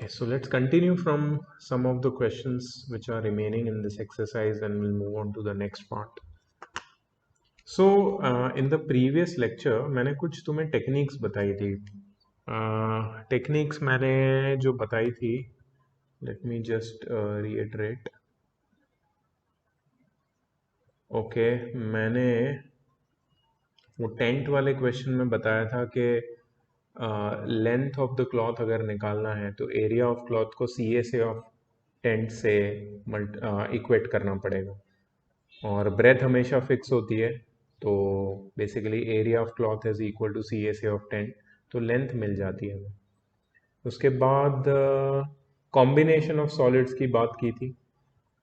So let's continue from some of the questions which are remaining in this exercise and we'll move on to the next part. So in the previous lecture मैंने कुछ तुम्हें techniques बताई थी. Techniques मैंने जो बताई थी, let me just reiterate. Okay, मैंने वो टेंट वाले क्वेश्चन में बताया था कि लेंथ ऑफ द क्लॉथ अगर निकालना है तो एरिया ऑफ क्लॉथ को CSA ऑफ टेंट से इक्वेट करना पड़ेगा और ब्रेथ हमेशा फिक्स होती है, तो basically area of cloth is equal to CSA of tent, तो लेंथ मिल जाती है हमें. उसके बाद कॉम्बिनेशन ऑफ सॉलिड्स की बात की थी.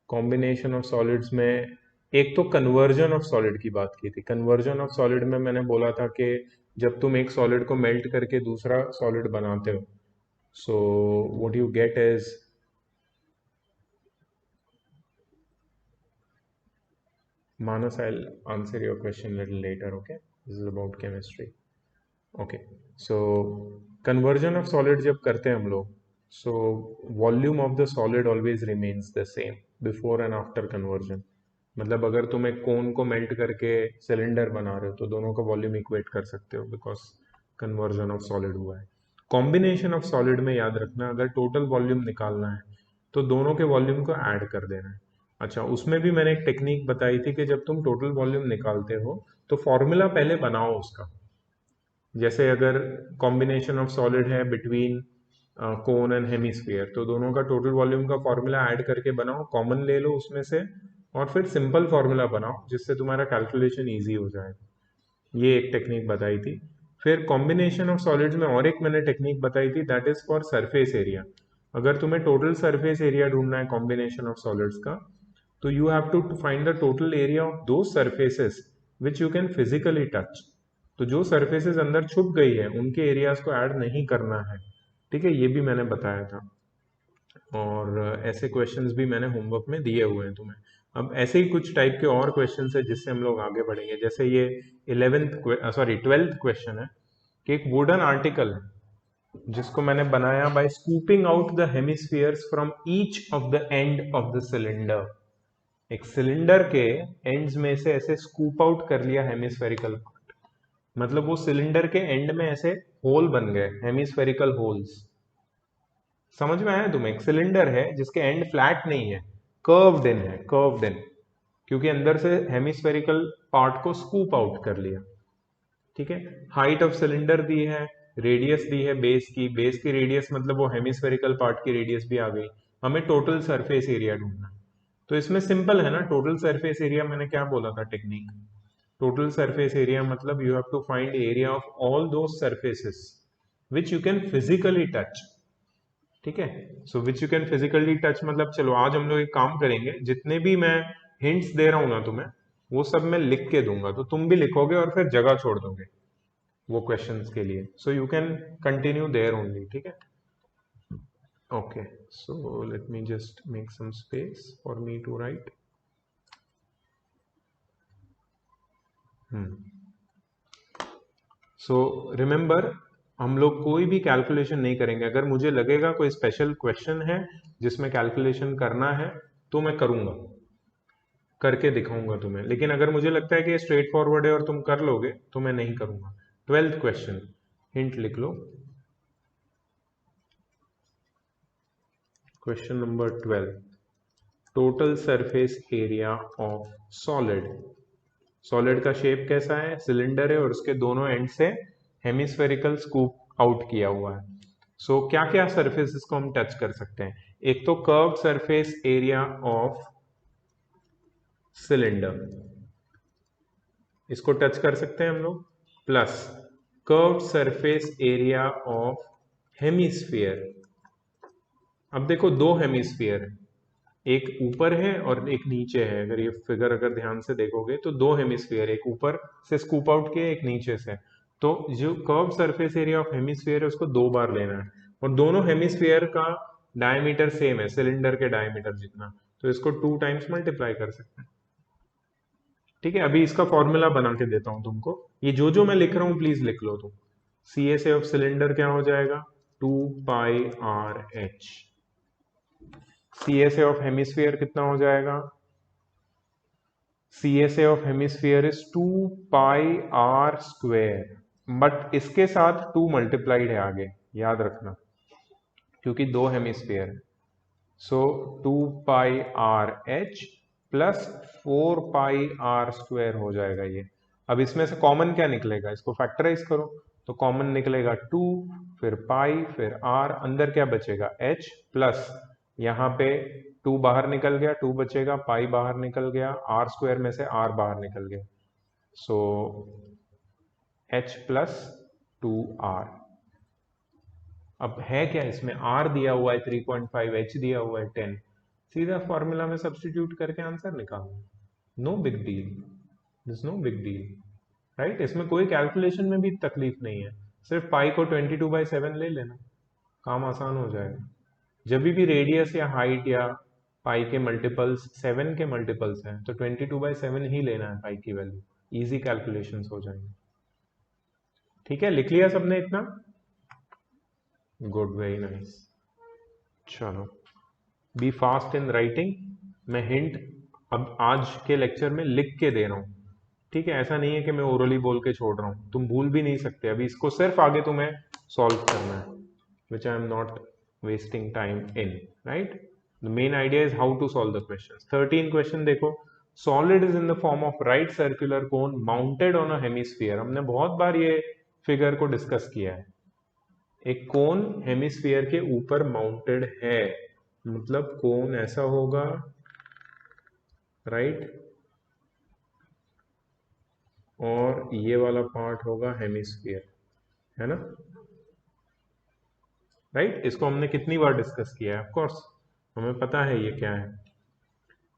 कॉम्बिनेशन ऑफ सॉलिड्स में एक तो कन्वर्जन ऑफ सॉलिड की बात की थी. कन्वर्जन ऑफ सॉलिड में मैंने बोला था कि जब तुम एक सॉलिड को मेल्ट करके दूसरा सॉलिड बनाते हो, so what you get is Manas, I'll answer your question a little later, okay? This is about chemistry. Okay, so conversion of solid जब करते हैं हम लोग, so volume of the solid always remains the same before and after conversion. मतलब अगर तुम एक कोन को मेल्ट करके सिलेंडर बना रहे हो तो दोनों का वॉल्यूम इक्वेट कर सकते हो बिकॉज कन्वर्जन ऑफ सॉलिड हुआ है. कॉम्बिनेशन ऑफ सॉलिड में याद रखना, अगर टोटल वॉल्यूम निकालना है तो दोनों के वॉल्यूम को ऐड कर देना है. अच्छा, उसमें भी मैंने एक टेक्निक बताई थी कि जब तुम टोटल वॉल्यूम निकालते हो तो फॉर्मूला पहले बनाओ उसका. जैसे अगर कॉम्बिनेशन ऑफ सॉलिड है बिटवीन कोन एंड हेमिस्फीयर, तो दोनों का टोटल वॉल्यूम का फॉर्मूला ऐड करके बनाओ, कॉमन ले लो उसमें से और फिर सिंपल फॉर्मूला बनाओ जिससे तुम्हारा कैलकुलेशन इजी हो जाएगा. ये एक टेक्निक बताई थी. फिर कॉम्बिनेशन ऑफ सॉलिड्स में और एक मैंने टेक्निक बताई थी, that is for surface area. अगर तुम्हें टोटल सरफेस एरिया ढूंढना है कॉम्बिनेशन ऑफ सॉलिड्स का, तो you have to find the total area of the surfaces which you can physically touch. तो जो सरफेसेस अंदर छुप गई है उनके एरियाज को ऐड नहीं करना है. ठीक है, ये भी मैंने बताया था और ऐसे क्वेश्चंस भी मैंने होमवर्क में दिए हुए हैं तुम्हें. अब ऐसे ही कुछ टाइप के और क्वेश्चंस है जिससे हम लोग आगे बढ़ेंगे. जैसे ये 12th क्वेश्चन है कि एक वुडन आर्टिकल है जिसको मैंने बनाया by scooping out the hemispheres from each of the end of the cylinder. एक सिलेंडर के एंड्स में से ऐसे स्कूप आउट कर लिया हेमिस्फेरिकल पार्ट, मतलब वो सिलेंडर के एंड में ऐसे होल बन गए, हेमिस्फेरिकल होल्स. समझ में आया तुम्हें? एक सिलेंडर है जिसके एंड फ्लैट नहीं है, कर्व्ड इन है, कर्व्ड इन, क्योंकि अंदर से हेमिस्फेरिकल पार्ट को स्कूप आउट कर लिया. ठीक है, हाइट ऑफ सिलेंडर दी है, रेडियस दी है बेस की रेडियस, मतलब वो हेमिस्फेरिकल पार्ट की रेडियस भी आ गई. हमें टोटल सरफेस एरिया ढूंढना है. तो इसमें सिंपल है ना, टोटल सरफेस एरिया मैंने क्या बोला था टेक्निक? टोटल सरफेस एरिया मतलब you have to find area of all the surfaces which you can physically touch. ठीक है, so which you can physically touch मतलब, चलो आज हम लोग एक काम करेंगे, जितने भी मैं हिंट्स दे रहा हूं ना तुम्हें, वो सब मैं लिख के दूंगा, तो तुम भी लिखोगे और फिर जगह छोड़ दोगे वो क्वेश्चंस के लिए. So you can continue there only. ठीक है, okay. So let me just make some space for me to write. So remember, हम लोग कोई भी कैलकुलेशन नहीं करेंगे. अगर मुझे लगेगा कोई स्पेशल क्वेश्चन है जिसमें कैलकुलेशन करना है तो मैं करूंगा, करके दिखाऊंगा तुम्हें. लेकिन अगर मुझे लगता है कि स्ट्रेट फॉरवर्ड है और तुम कर लोगे तो मैं नहीं करूंगा. 12th क्वेश्चन, हिंट लिख लो. Question number 12, total surface area of solid. Solid का शेप कैसा है? सिलेंडर है और उसके दोनों एंड से हेमिस्फेरिकल स्कूप आउट किया हुआ है. सो क्या क्या सरफेसेस को हम टच कर सकते हैं? एक तो curved surface area of cylinder, इसको टच कर सकते हैं हम लोग, plus curved surface area of hemisphere. अब देखो दो हेमिस्फीयर है, एक ऊपर है और एक नीचे है. अगर ये फिगर अगर ध्यान से देखोगे तो दो हेमिस्फीयर, एक ऊपर से स्कूप आउट किया, एक नीचे से. तो जो curve surface area of hemisphere है उसको दो बार लेना है और दोनों हेमिस्फीयर का डायमीटर सेम है, सिलेंडर के डायमीटर जितना, तो इसको 2 टाइम्स मल्टीप्लाई कर सकते हैं. ठीक है, अभी इसका फॉर्मूला बना के देता हूं तुमको. ये जो जो मैं लिख रहा हूं प्लीज लिख लो तुम. CSA ऑफ सिलेंडर क्या हो जाएगा? 2πr(h). CSA ऑफ हेमिस्फीयर कितना हो जाएगा? CSA of hemisphere is 2πr², but इसके साथ 2 मल्टीप्लाइड है आगे, याद रखना, क्योंकि 2 हेमिस्फीयर है। सो 2πrh प्लस 4πr² हो जाएगा ये। अब इसमें से कॉमन क्या निकलेगा? इसको फैक्टराइज करो तो कॉमन निकलेगा 2, फिर पाई, फिर r, अंदर क्या बचेगा? h, प्लस यहाँ पे 2 बाहर निकल गया, 2 बचेगा, पाई बाहर निकल गया, r² में से r बाहर निकल गया, सो h प्लस 2r। अब है क्या इसमें? r दिया हुआ है 3.5, h दिया हुआ है 10, सीधा फॉर्मूला में सब्स्टिट्यूट करके आंसर निकालो। No big deal, this no big deal, right? इसमें कोई कैलकुलेशन में भी तकलीफ नहीं है, सिर्फ पाई को 22/7 ले लेना, काम आसान हो जाएगा। जब भी रेडियस या हाइट या पाई के मल्टीपल्स 7 के मल्टीपल्स हैं तो 22/7 ही लेना है पाई की वैल्यू, इजी कैलकुलेशंस हो जाएंगे। ठीक है, लिख लिया सबने इतना? Good, very nice. चलो, बी फास्ट इन राइटिंग। मैं हिंट अब आज के लेक्चर में लिख के दे रहा हूं, ठीक है? ऐसा नहीं है कि मैं ओरली बोल के छोड़ रहा हूं, तुम भूल भी नहीं सकते। अभी इसको सिर्फ आगे तुम्हें सॉल्व करना है, which I am not wasting time in, right? The main idea is how to solve the questions. 13 question देखो, solid is in the form of right circular cone mounted on a hemisphere। हमने बहुत बार ये figure को discuss किया है। एक कोन hemisphere के ऊपर माउंटेड है, मतलब कोन ऐसा होगा, राइट? और ये वाला पार्ट होगा हेमिस्फीयर, है ना? राइट? इसको हमने कितनी बार डिस्कस किया है? ऑफ कोर्स हमें पता है ये क्या है।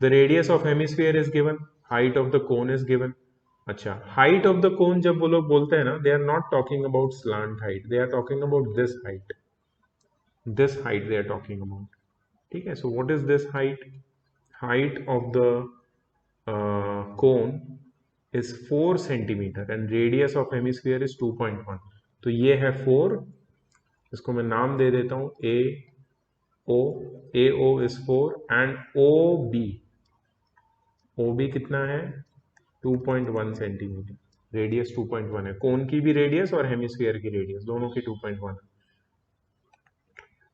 The radius of hemisphere is given, height of the cone is given. अच्छा, हाइट ऑफ द कोन जब वो लोग बोलते हैं ना, they are not talking about slant height, they are talking about this height, this height they are talking about. ठीक है, so what is this height? Height of the cone is 4 centimetre and radius of hemisphere is 2.1। तो ये है 4, इसको मैं नाम दे देता हूं A O is 4 and O B कितना है? 2.1 सेंटीमीटर, रेडियस 2.1 है। कोन की भी रेडियस और हेमिस्फीयर की रेडियस दोनों की 2.1 है।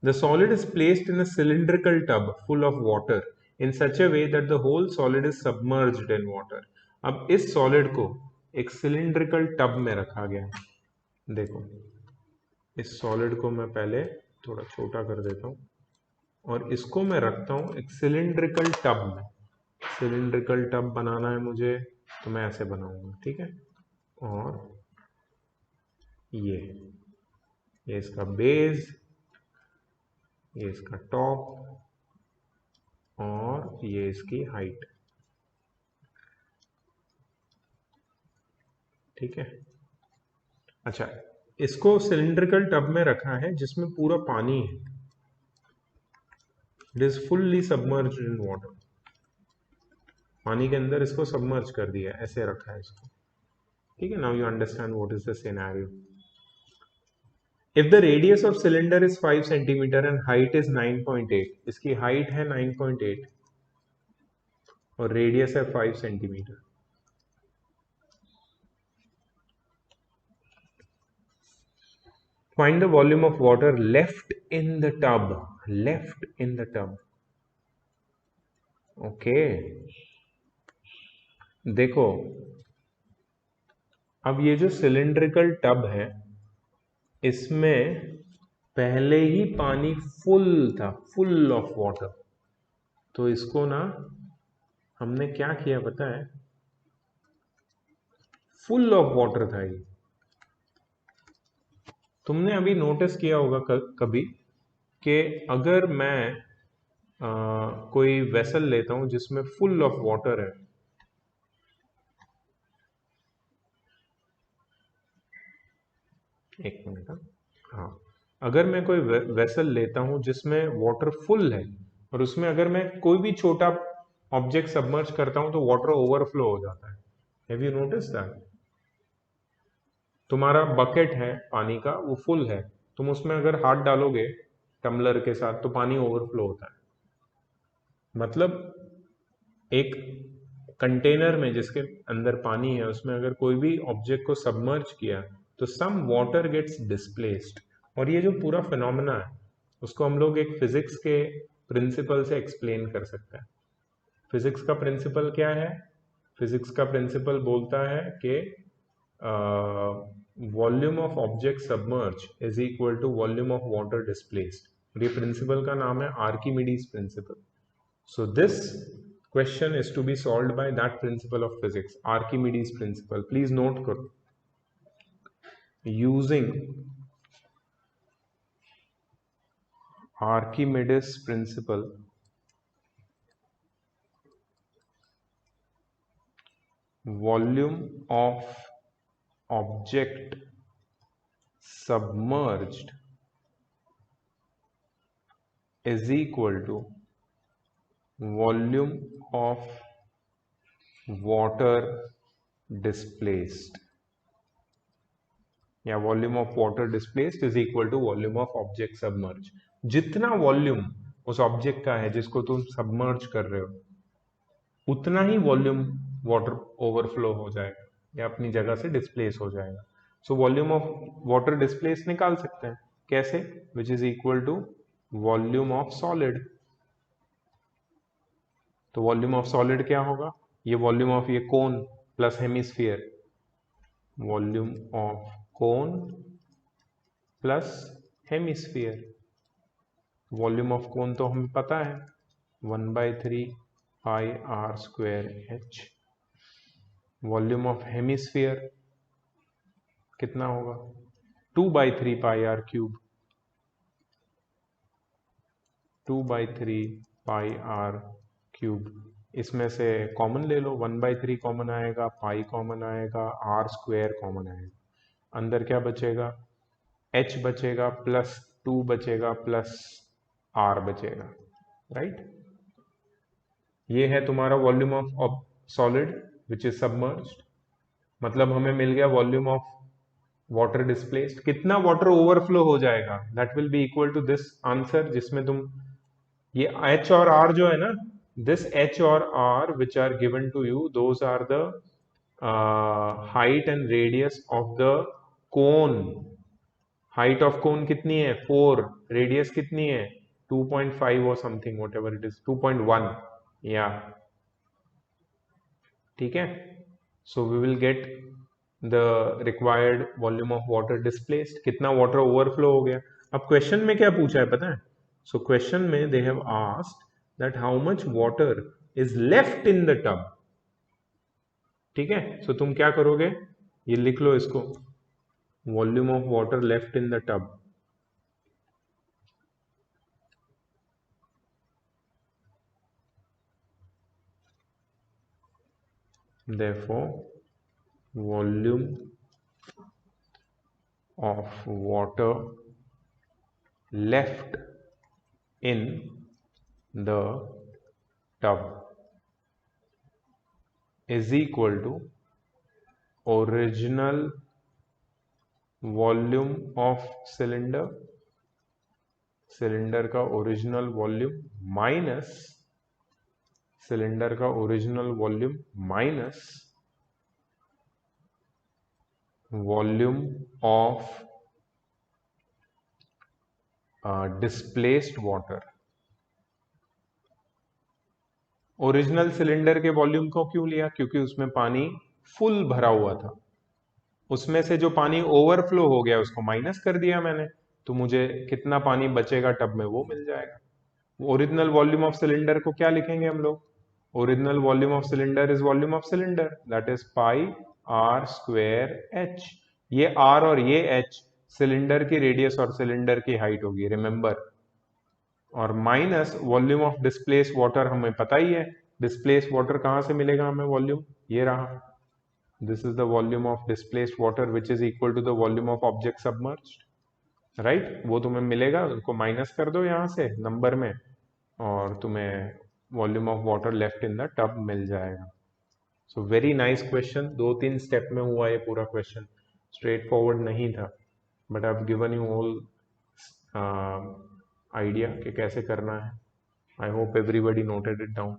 The solid is placed in a cylindrical tub full of water in such a way that the whole solid is submerged in water। अब इस सॉलिड को एक सिलिंड्रिकल टब में रखा गया है। देखो, इस सॉलिड को मैं पहले थोड़ा छोटा कर देता हूं और इसको मैं रखता हूं एक सिलिंड्रिकल टब में। सिलिंड्रिकल टब बनाना है मुझे तो मैं ऐसे बनाऊंगा, ठीक है? और ये इसका बेस, ये इसका टॉप और ये इसकी हाइट, ठीक है? अच्छा, इसको सिलिंड्रिकल टब में रखा है जिसमें पूरा पानी है, it is fully submerged in water. पानी के अंदर इसको सबमर्ज कर दिया, ऐसे रखा है इसको, ठीक है? Now you understand what is the scenario. If the radius of cylinder is 5 centimetre and height is 9.8, इसकी हाइट है 9.8 और रेडियस है 5 centimetre. Find the volume of water left in the tub, left in the tub। okay, देखो, अब ये जो cylindrical tub है इसमें पहले ही पानी फुल था, फुल ऑफ वाटर। तो इसको ना हमने क्या किया पता है? फुल ऑफ वाटर था ये। तुमने अभी नोटिस किया होगा कभी कि अगर मैं कोई वेसल लेता हूं जिसमें फुल ऑफ वाटर है, एक मिनट, हाँ, अगर मैं कोई वेसल लेता हूं जिसमें वाटर फुल है और उसमें अगर मैं कोई भी छोटा ऑब्जेक्ट सबमर्ज करता हूं तो वाटर ओवरफ्लो हो जाता है। Have you notice that? तुम्हारा बकेट है पानी का, वो फुल है, तुम उसमें अगर हाथ डालोगे टम्बलर के साथ तो पानी ओवरफ्लो होता है। मतलब एक कंटेनर में जिसके अंदर पानी है उसमें अगर कोई भी ऑब्जेक्ट को सबमर्ज किया तो सम वाटर गेट्स डिस्प्लेस्ड। और ये जो पूरा फिनोमेना है उसको हम लोग एक फिजिक्स के प्रिंसिपल से एक्सप्लेन कर सकते हैं। फिजिक्स का प्रिंसिपल क्या है? फिजिक्स का प्रिंसिपल बोलता है कि volume of object submerge is equal to volume of water displaced. ये प्रिंसिपल का नाम है Archimedes principle. So this question is to be solved by that principle of physics, Archimedes principle. Please note करो, using Archimedes principle, volume of object submerged is equal to volume of water displaced, या volume of water displaced is equal to volume of object submerge. जितना volume उस object का है जिसको तुम submerge कर रहे हो उतना ही वॉल्यूम वाटर ओवरफ्लो हो जाएगा या अपनी जगह से डिस्प्लेस हो जाएगा। So volume of water displace निकाल सकते हैं कैसे? Which is equal to volume of solid. तो वॉल्यूम ऑफ सॉलिड क्या होगा? ये वॉल्यूम ऑफ ये cone plus hemisphere, volume of cone plus hemisphere. Volume of cone तो हमें पता है 1/3 pi r square h. Volume of hemisphere कितना होगा? 2/3 pi r cube, 2/3 pi r cube. इसमें से कॉमन ले लो, 1/3 कॉमन आएगा, पाई कॉमन आएगा, आर स्क्वायर कॉमन आएगा। अंदर क्या बचेगा? h बचेगा प्लस 2 बचेगा प्लस r बचेगा, राइट? ये है तुम्हारा volume of solid which is submerged. मतलब हमें मिल गया वॉल्यूम ऑफ वाटर डिस्प्लेस्ड। कितना वाटर ओवरफ्लो हो जाएगा? That will be equal to this answer, जिसमें तुम ये h और r जो है ना, this h और r which are given to you, those are the height and radius of the cone. Height of cone कितनी है? 4। रेडियस कितनी है? 2.5 और something, whatever it is, 2.1 या, ठीक है। So we will get the required volume of water displaced. कितना water overflow हो गया। अब क्वेश्चन में क्या पूछा है पता है? सो क्वेश्चन में they have asked that how much water is left in the tub. ठीक है, सो तुम क्या करोगे? ये लिख लो इसको, volume of water left in the tub. Therefore, volume of water left in the tub is equal to original volume of cylinder, cylinder का original volume minus cylinder का original volume minus volume of displaced water. Original cylinder के volume को क्यों लिया? क्योंकि उसमें पानी full भरा हुआ था। उसमें से जो पानी ओवरफ्लो हो गया उसको माइनस कर दिया मैंने, तो मुझे कितना पानी बचेगा टब में वो मिल जाएगा। ओरिजिनल वॉल्यूम ऑफ सिलेंडर को क्या लिखेंगे हम लोग? Original volume of cylinder is volume of cylinder, that is pi r square h. ये आर और ये एच सिलेंडर की रेडियस और सिलेंडर की हाइट होगी, रिमेंबर। और minus volume of displace water, हमें पता ही है डिस्प्लेस वाटर कहां से मिलेगा हमें वॉल्यूम, ये रहा, this is the volume of displaced water which is equal to the volume of object submerged, right? वो तुम्हें मिलेगा, उसको माइनस कर दो यहाँ से नंबर में और तुम्हें volume of water left in the tub मिल जाएगा। So very nice question. 2-3 step में हुआ ये पूरा क्वेश्चन, स्ट्रेट फॉरवर्ड नहीं था, but I have given you all idea कि कैसे करना है? I hope everybody noted it down.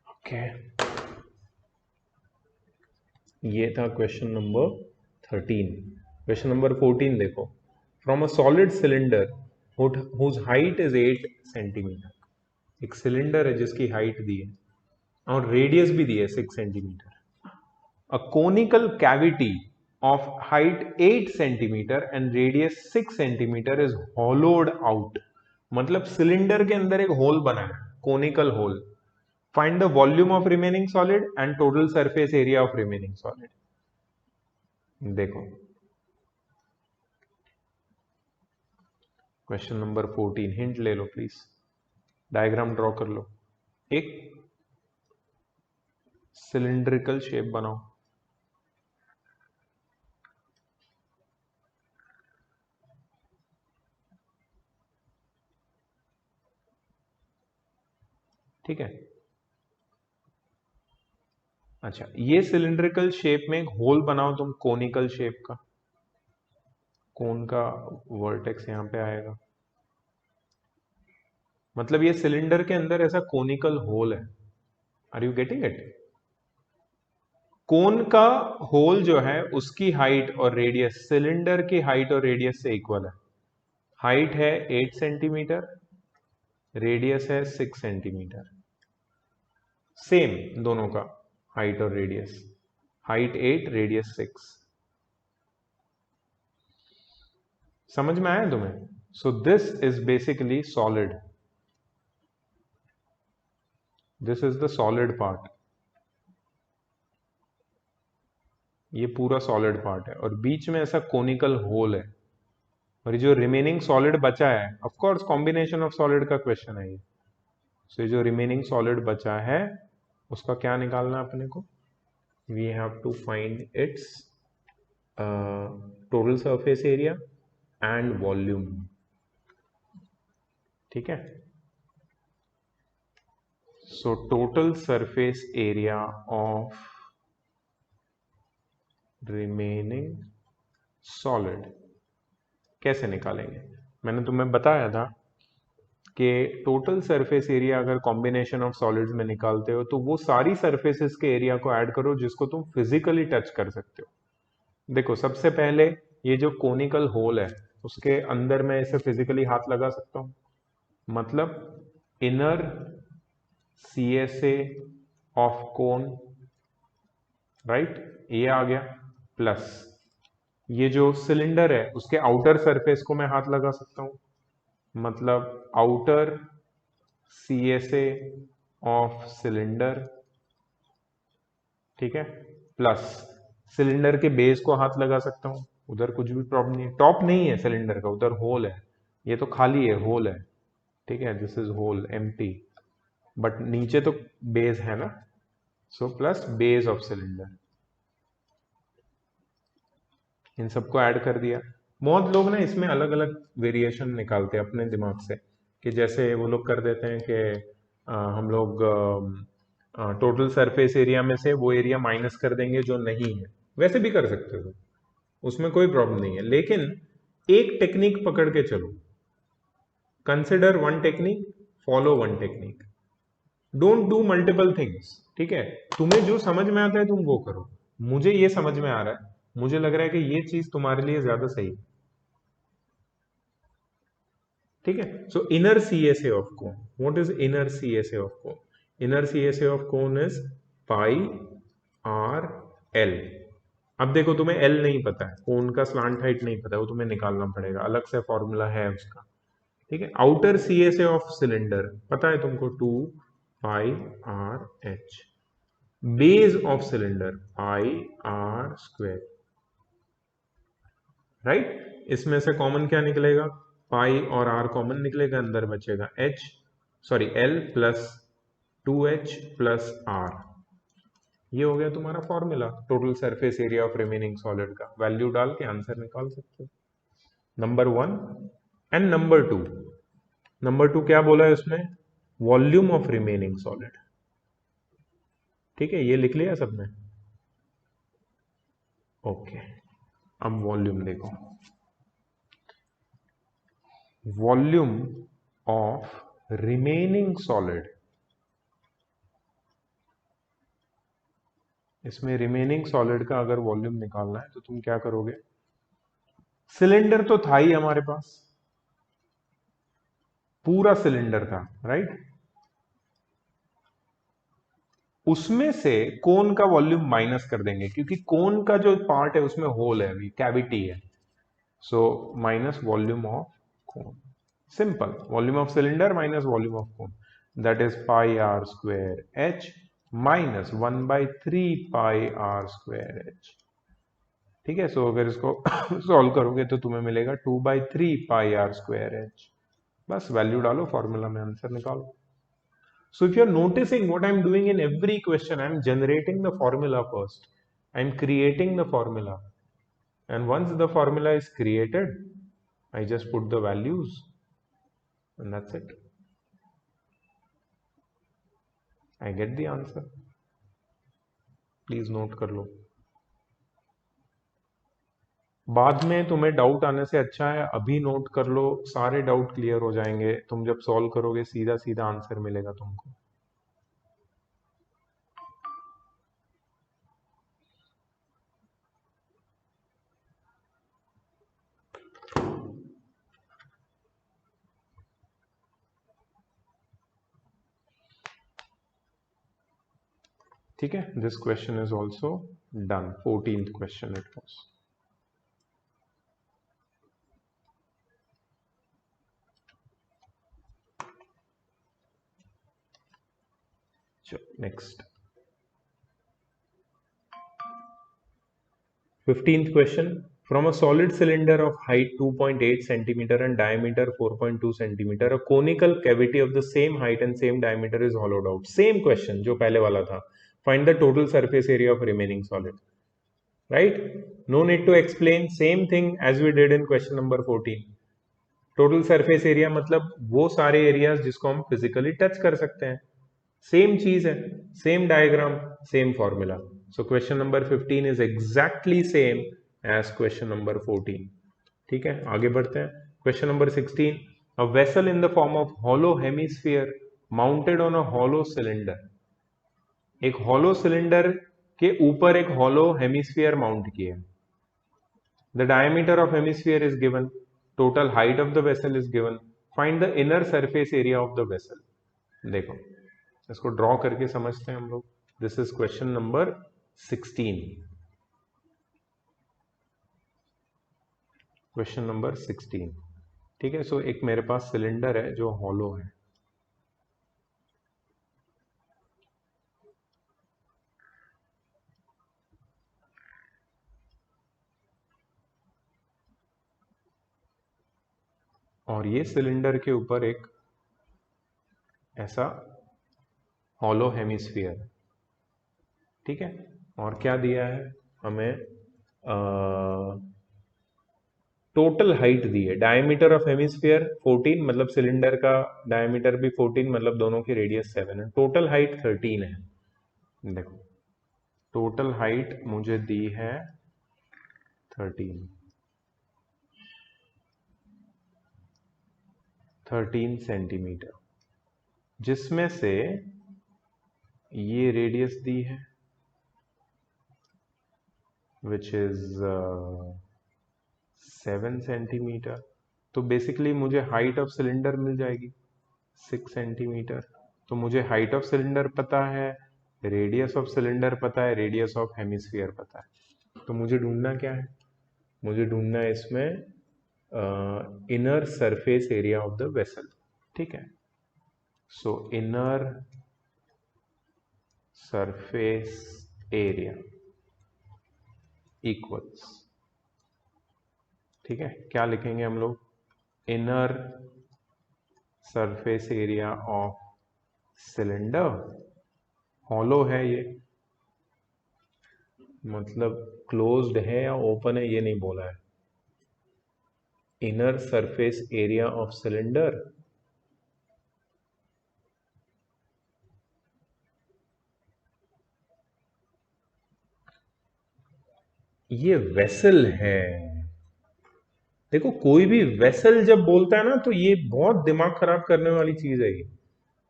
Okay, ये था क्वेश्चन नंबर 13. क्वेश्चन नंबर 14 देखो. From a solid cylinder whose height is 8 centimeter. एक सिलेंडर है जिसकी हाइट दी है और रेडियस भी दी है 6 centimetre. A conical cavity of height 8 centimeter and radius 6 centimeter is hollowed out. मतलब सिलेंडर के अंदर एक होल बना है, conical hole. Find the volume of remaining solid and total surface area of remaining solid. देखो question number 14. Hint ले लो please, diagram draw कर लो. एक सिलिंड्रिकल शेप बनाओ. ठीक है. अच्छा, ये सिलिंड्रिकल शेप में एक होल बनाओ तुम, कोनिकल शेप का. कोन का वर्टेक्स यहां पे आएगा, मतलब ये सिलेंडर के अंदर ऐसा कोनिकल होल है. Are you getting it? Cone का होल जो है उसकी हाइट और रेडियस सिलेंडर की हाइट और रेडियस से इक्वल है. हाइट है 8 सेंटीमीटर, रेडियस है 6 सेंटीमीटर. सेम दोनों का हाइट और रेडियस. Height 8, radius 6. समझ में आया तुम्हें? सो this is basically solid. This is the solid part. ये पूरा सॉलिड पार्ट है और बीच में ऐसा कोनिकल होल है. और ये जो रिमेनिंग सॉलिड बचा है, of course combination of solid का क्वेश्चन है ये. सो ये जो रिमेनिंग सॉलिड बचा है उसका क्या निकालना है अपने को? We have to find its total surface area and volume. ठीक है. So total surface area of remaining solid कैसे निकालेंगे? मैंने तुम्हें बताया था कि टोटल सरफेस एरिया अगर कॉम्बिनेशन ऑफ सॉलिड्स में निकालते हो तो वो सारी सरफेसेस के एरिया को ऐड करो जिसको तुम फिजिकली टच कर सकते हो. देखो सबसे पहले ये जो कोनिकल होल है उसके अंदर मैं इसे फिजिकली हाथ लगा सकता हूं. मतलब inner CSA of cone, right, ये आ गया. प्लस ये जो सिलेंडर है उसके आउटर सरफेस को मैं हाथ लगा सकता हूं. मतलब आउटर CSA ऑफ सिलेंडर. ठीक है. प्लस सिलेंडर के बेस को हाथ लगा सकता हूं. उधर कुछ भी प्रॉब्लम नहीं है, टॉप नहीं है सिलेंडर का, उधर होल है. ये तो खाली है, होल है. ठीक है, this is hole empty, but नीचे तो बेस है ना. So plus base of cylinder. इन सबको ऐड कर दिया. बहुत लोग ना इसमें अलग अलग वेरिएशन निकालते हैं अपने दिमाग से, कि जैसे वो लोग कर देते हैं कि हम लोग टोटल सरफेस एरिया में से वो एरिया माइनस कर देंगे जो नहीं है. वैसे भी कर सकते हो, उसमें कोई प्रॉब्लम नहीं है. लेकिन एक टेक्निक पकड़ के चलो. Consider one technique, follow one technique. Don't do multiple things. ठीक है, तुम्हें जो समझ में आता है तुम वो करो. मुझे ये समझ में आ रहा है, मुझे लग रहा है कि ये चीज तुम्हारे लिए ज्यादा सही है. ठीक है. सो inner CSA of cone, what is inner CSA of cone? Inner CSA of cone is pi r L. अब देखो तुम्हें एल नहीं पता है, कोन का स्लांट हाइट नहीं पता है, वो तुम्हें निकालना पड़ेगा, अलग से फॉर्मूला है उसका. ठीक है. आउटर CSA ऑफ सिलेंडर पता है तुमको, 2 pi r h. Base of cylinder pi r square. Right. इसमें से कॉमन क्या निकलेगा? पाई और आर कॉमन निकलेगा, अंदर बचेगा h, sorry l plus 2H plus r. ये हो गया तुम्हारा formula total surface area of remaining solid का. वैल्यू डाल के आंसर निकाल सकते हो. Number 1 and number 2। नंबर 2 क्या बोला है उसमें? Volume of remaining solid. ठीक है, ये लिख लिया सबने? ओके, अब वॉल्यूम देखो। वॉल्यूम ऑफ रिमेनिंग सॉलिड, इसमें रिमेनिंग सॉलिड का अगर वॉल्यूम निकालना है तो तुम क्या करोगे? सिलेंडर तो था ही हमारे पास, पूरा सिलेंडर था, राइट? उसमें से कोन का वॉल्यूम माइनस कर देंगे, क्योंकि कोन का जो पार्ट है उसमें होल है, अभी कैविटी है। So minus volume of cone, simple. Volume of cylinder minus volume of cone, that is pi r square h minus 1/3 pi r square h. ठीक है, सो अगर इसको सॉल्व करोगे तो तुम्हें मिलेगा 2/3 पाई आर स्क्वायर एच। बस वैल्यू डालो, फॉर्मूला में आंसर निकालो। So if you're noticing what I'm doing in every question, I'm generating the formula first. I'm creating the formula. And once the formula is created, I just put the values and that's it. I get the answer. Please note कर लो। बाद में तुम्हें doubt आने से अच्छा है अभी note कर लो, सारे डाउट क्लियर हो जाएंगे। तुम जब सॉल्व करोगे सीधा सीधा आंसर मिलेगा तुमको। ठीक है, this question is also done. 14th question it was. Next 15th question. From a solid cylinder of height 2.8 centimeter and diameter 4.2 centimeter, a conical cavity of the same height and same diameter is hollowed out. Same question जो पहले वाला था. Find the total surface area of remaining solid. Right? No need to explain. Same thing as we did in question number 14. Total surface area मतलब वो सारे areas जिसको हम physically touch कर सकते हैं। सेम चीज है, same diagram, same formula. So question number 15 is exactly same as question number 14। ठीक है, आगे बढ़ते हैं। Question number 16, a vessel in the form of hollow hemisphere mounted on a hollow cylinder. एक हॉलो सिलेंडर के ऊपर एक हॉलो हेमिस्फीयर माउंट किया है। The diameter of hemisphere is given. Total height of the vessel is given. Find the inner surface area of the vessel. देखो, इसको draw करके समझते हैं हम लोग। This is question number 16। Question number 16। ठीक है, सो एक मेरे पास सिलेंडर है जो हॉलो है। और ये सिलेंडर के ऊपर एक ऐसा हॉलो हेमिस्फीयर। ठीक है, और क्या दिया है हमें? टोटल हाइट दी है। डायमीटर ऑफ हेमिस्फीयर 14, मतलब सिलेंडर का डायमीटर भी 14, मतलब दोनों की रेडियस 7 है। टोटल हाइट 13 है। देखो, टोटल हाइट मुझे दी है 13 सेंटीमीटर, जिसमें से ये रेडियस दी है विच इज 7 सेंटीमीटर। तो बेसिकली मुझे हाइट ऑफ सिलेंडर मिल जाएगी 6 सेंटीमीटर। तो मुझे हाइट ऑफ सिलेंडर पता है, रेडियस ऑफ सिलेंडर पता है, रेडियस ऑफ हेमिस्फीयर पता है। तो मुझे ढूंढना क्या है? मुझे ढूंढना है इसमें inner surface area of the vessel. ठीक है, सो इनर सरफेस एरिया इक्वल्स, ठीक है, क्या लिखेंगे हम लोग? Inner surface area of cylinder. Hollow है ये, मतलब क्लोज्ड है या ओपन है ये नहीं बोला है। Inner surface area of cylinder, ये वेसल है। देखो कोई भी वेसल जब बोलता है ना तो ये बहुत दिमाग खराब करने वाली चीज है। ये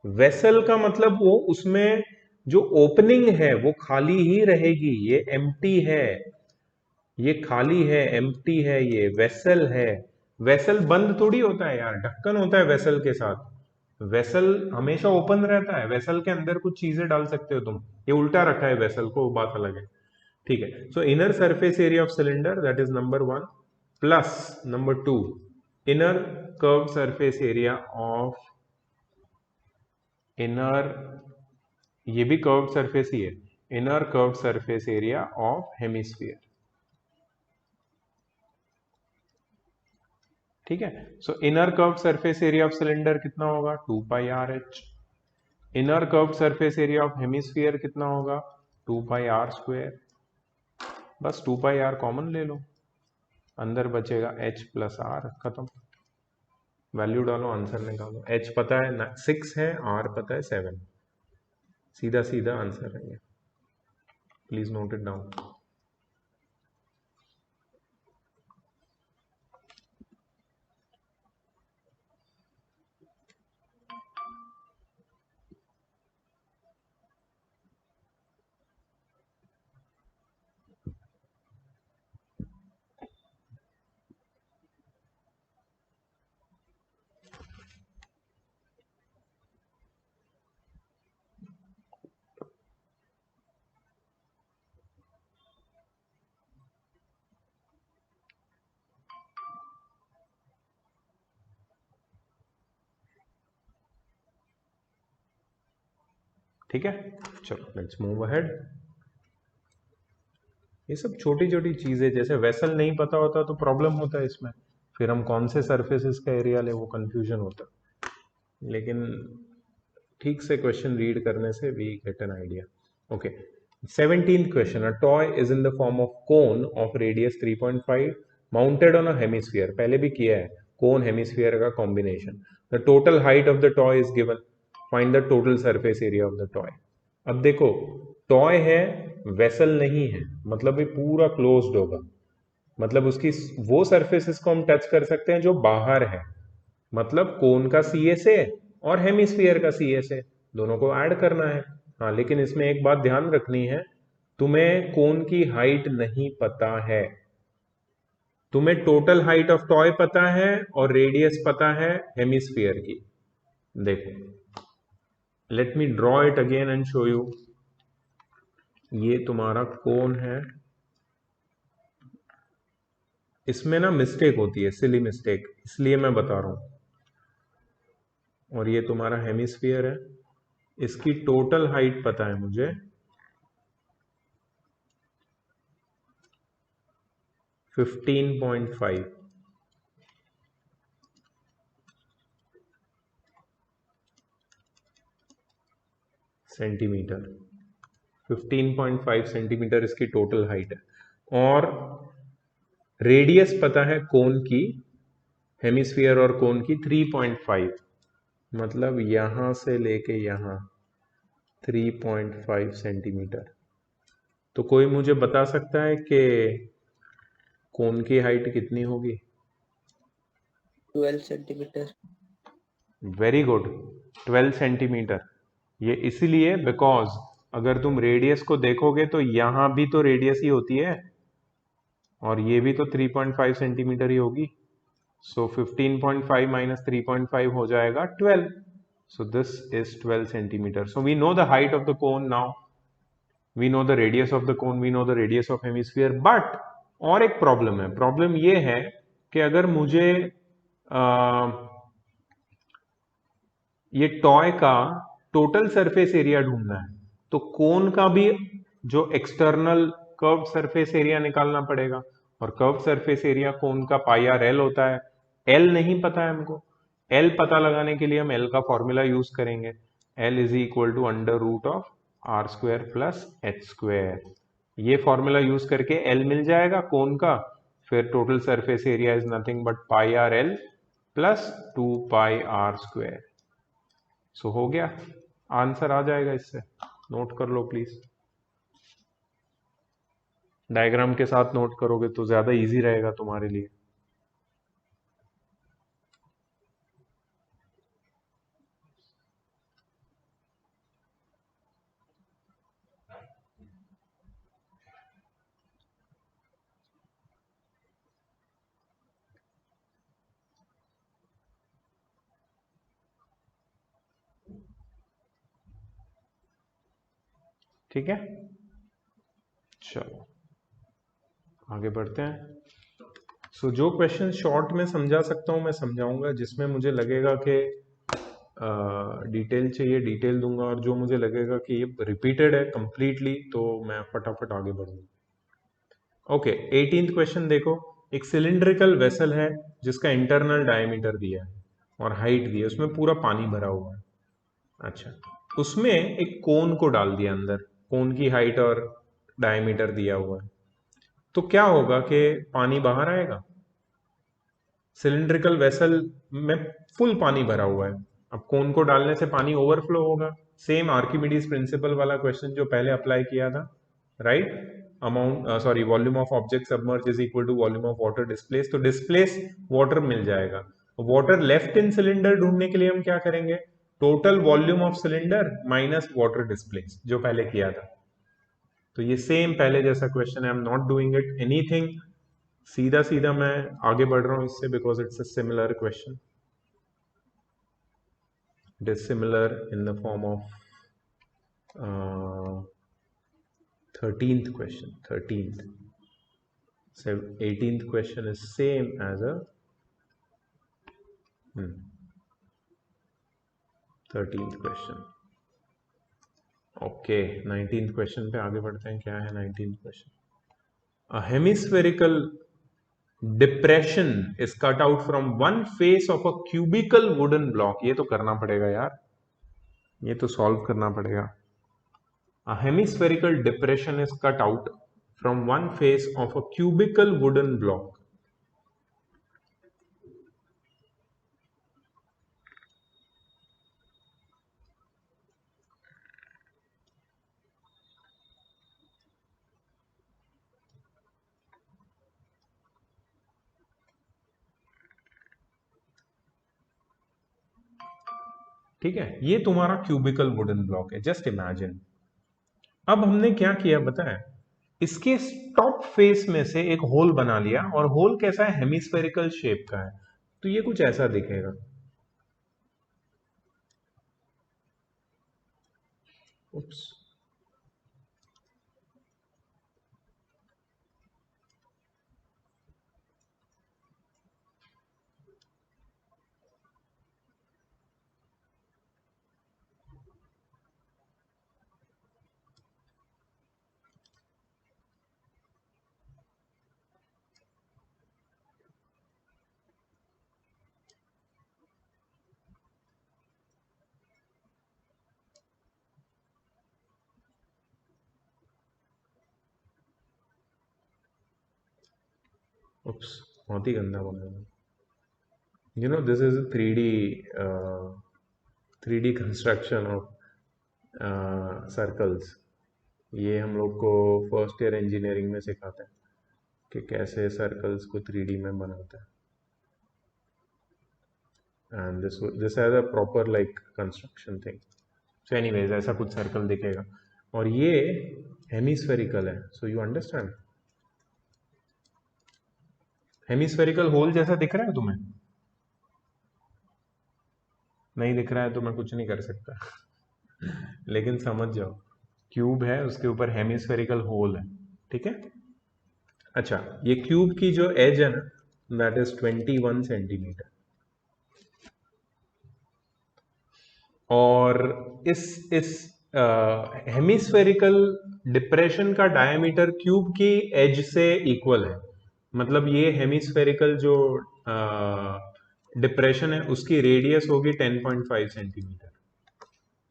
वेसल का मतलब वो उसमें जो ओपनिंग है वो खाली ही रहेगी, ये एम्प्टी है, ये खाली है, एम्प्टी है, ये वेसल है। वेसल बंद थोड़ी होता है यार, ढक्कन होता है वेसल के साथ। वेसल हमेशा ओपन रहता है, वेसल के अंदर कुछ चीजें डाल सकते हो तुम। ये उल्टा रखा है वेसल को, वो बात अलग है। ठीक है, सो inner surface area of cylinder that is number one, plus number two inner curve surface area of inner, ये भी कर्व सरफेस ही है, inner curve surface area of hemisphere. ठीक है, सो inner curve surface area of cylinder कितना होगा, 2πr h। Inner curve surface area of hemisphere कितना होगा, 2πr²। बस 2πr कॉमन ले लो, अंदर बचेगा h प्लस r, खत्म। वैल्यू डालो, आंसर निकालो। h पता है 6 है, r पता है 7, सीधा सीधा आंसर है ये। Please note it down. ठीक है, चलो लेट्स मूव अहेड। ये सब छोटी छोटी चीजें, जैसे वेसल नहीं पता होता तो प्रॉब्लम होता है इसमें, फिर हम कौन से सरफेसेस का एरिया ले वो कंफ्यूजन होता है। लेकिन ठीक से क्वेश्चन रीड करने से we get an idea. Okay, 17th question, a toy is in the form of cone of radius 3.5 mounted on a hemisphere. पहले भी किया है, कोन हेमिस्फीयर का combination. The total height of the toy is given, find the total surface area of the toy. अब देखो, toy है, vessel नहीं है, मतलब ये पूरा क्लोज्ड होगा, मतलब उसकी वो सरफेसेस को हम टच कर सकते हैं जो बाहर है, मतलब कोन का सी एस ए और हेमिस्फीयर का सी एस ए, दोनों को ऐड करना है। हाँ, लेकिन इसमें एक बात ध्यान रखनी है, तुम्हें कोन की हाइट नहीं पता है, तुम्हें टोटल हाइट ऑफ टॉय पता है और रेडियस पता है हेमिस्फीयर की। देखो, let me draw it again and show you. ये तुम्हारा कोन है, इसमें ना मिस्टेक होती है, सिली मिस्टेक, इसलिए मैं बता रहा हूं। और ये तुम्हारा हेमिस्फीयर है, इसकी टोटल हाइट पता है मुझे 15.5 सेंटीमीटर। 15.5 सेंटीमीटर इसकी टोटल हाइट है। और रेडियस पता है कोन की, हेमिस्फीयर और कोन की 3.5, मतलब यहां से लेके यहां 3.5 सेंटीमीटर। तो कोई मुझे बता सकता है कि कोन की हाइट कितनी होगी? 12 सेंटीमीटर। Very good, 12 centimetre. ये इसीलिए बिकॉज अगर तुम रेडियस को देखोगे तो यहां भी तो रेडियस ही होती है, और ये भी तो 3.5 सेंटीमीटर ही होगी। सो 15.5 माइनस 3.5 हो जाएगा 12। So this is 12 centimetre. So we know the height of the cone now, we know the radius of the cone, we know the radius of hemisphere. But और एक प्रॉब्लम है, प्रॉब्लम ये है कि अगर मुझे ये टॉय का टोटल सरफेस एरिया ढूंढना है तो कोन का भी जो एक्सटर्नल कर्व सरफेस एरिया निकालना पड़ेगा, और कर्व सरफेस एरिया कोन का πr/l होता है। एल नहीं पता है हमको, एल पता लगाने के लिए हम एल का फॉर्मूला यूज करेंगे, l is equal to under root of r² plus h²। ये फॉर्मूला यूज करके एल मिल जाएगा कोन का, फिर total surface area is nothing but pi r l plus 2 pi r²। So हो गया, आंसर आ जाएगा इससे। नोट कर लो प्लीज, डायग्राम के साथ नोट करोगे तो ज्यादा इजी रहेगा तुम्हारे लिए। ठीक है, चलो आगे बढ़ते हैं। सो जो क्वेश्चन शॉर्ट में समझा सकता हूँ मैं समझाऊंगा, जिसमें मुझे लगेगा कि डिटेल चाहिए डिटेल दूंगा, और जो मुझे लगेगा कि ये रिपीटेड है कंप्लीटली तो मैं फटाफट आगे बढ़ूंगा। ओके, 18th क्वेश्चन देखो। एक सिलिंड्रिकल वेसल है जिसका इंटरनल डायमीटर दिया है और हाइट दी है, उसमें पूरा पानी भरा हुआ है। अच्छा, उसमें एक कोन को डाल दिया अंदर, कोन की हाइट और डायमीटर दिया हुआ है, तो क्या होगा कि पानी बाहर आएगा। सिलिंड्रिकल वेसल में फुल पानी भरा हुआ है, अब कोन को डालने से पानी ओवरफ्लो होगा। सेम आर्किमिडीज प्रिंसिपल वाला क्वेश्चन जो पहले अप्लाई किया था, right. Amount sorry volume of object submerge is equal to volume of water displace, तो डिस्प्लेस वाटर मिल जाएगा। वाटर लेफ्ट इन सिलेंडर ढूंढने के लिए हम क्या करेंगे, total volume of cylinder minus water displace जो पहले किया था। तो ये सेम पहले जैसा क्वेश्चन है, आई am not doing it anything, सीधा सीधा मैं आगे बढ़ रहा हूं इससे, because it's a similar question. It is similar in the form of 13th question, 13th. So 18th question is same as a 13th question. Okay, 19th question पे आगे बढ़ते हैं। क्या है 19th question? A hemispherical depression is cut out from one face of a cubical wooden block. ये तो करना पड़ेगा यार, ये तो सॉल्व करना पड़ेगा। A hemispherical depression is cut out from one face of a cubical wooden block. ठीक है, ये तुम्हारा क्यूबिकल वुडन ब्लॉक है, जस्ट इमेजिन। अब हमने क्या किया बताया, इसके टॉप फेस में से एक होल बना लिया, और होल कैसा है, हेमिस्फेरिकल शेप का है, तो ये कुछ ऐसा दिखेगा। उप्स, उप्स, बहुत ही गंदा बना। You know this is 3D construction of circles. ये हम लोग को फर्स्ट ईयर इंजीनियरिंग में सिखाते हैं कि कैसे सर्कल्स को 3D में बनाता है, and this has a proper like construction thing. So anyways ऐसा कुछ सर्कल दिखेगा, और ये हेमिस्फेरिकल है। So you understand, hemispherical hole जैसा दिख रहा है तुम्हें? नहीं दिख रहा है तो मैं कुछ नहीं कर सकता लेकिन समझ जाओ, क्यूब है, उसके ऊपर हेमिस्फेरिकल होल है, ठीक है। अच्छा, ये क्यूब की जो एज है ना, दैट इज 21 सेंटीमीटर, और इस हेमिस्फेरिकल डिप्रेशन का डायमीटर क्यूब की एज से इक्वल है। मतलब ये हेमिस्फेरिकल जो डिप्रेशन है उसकी रेडियस होगी 10.5 सेंटीमीटर,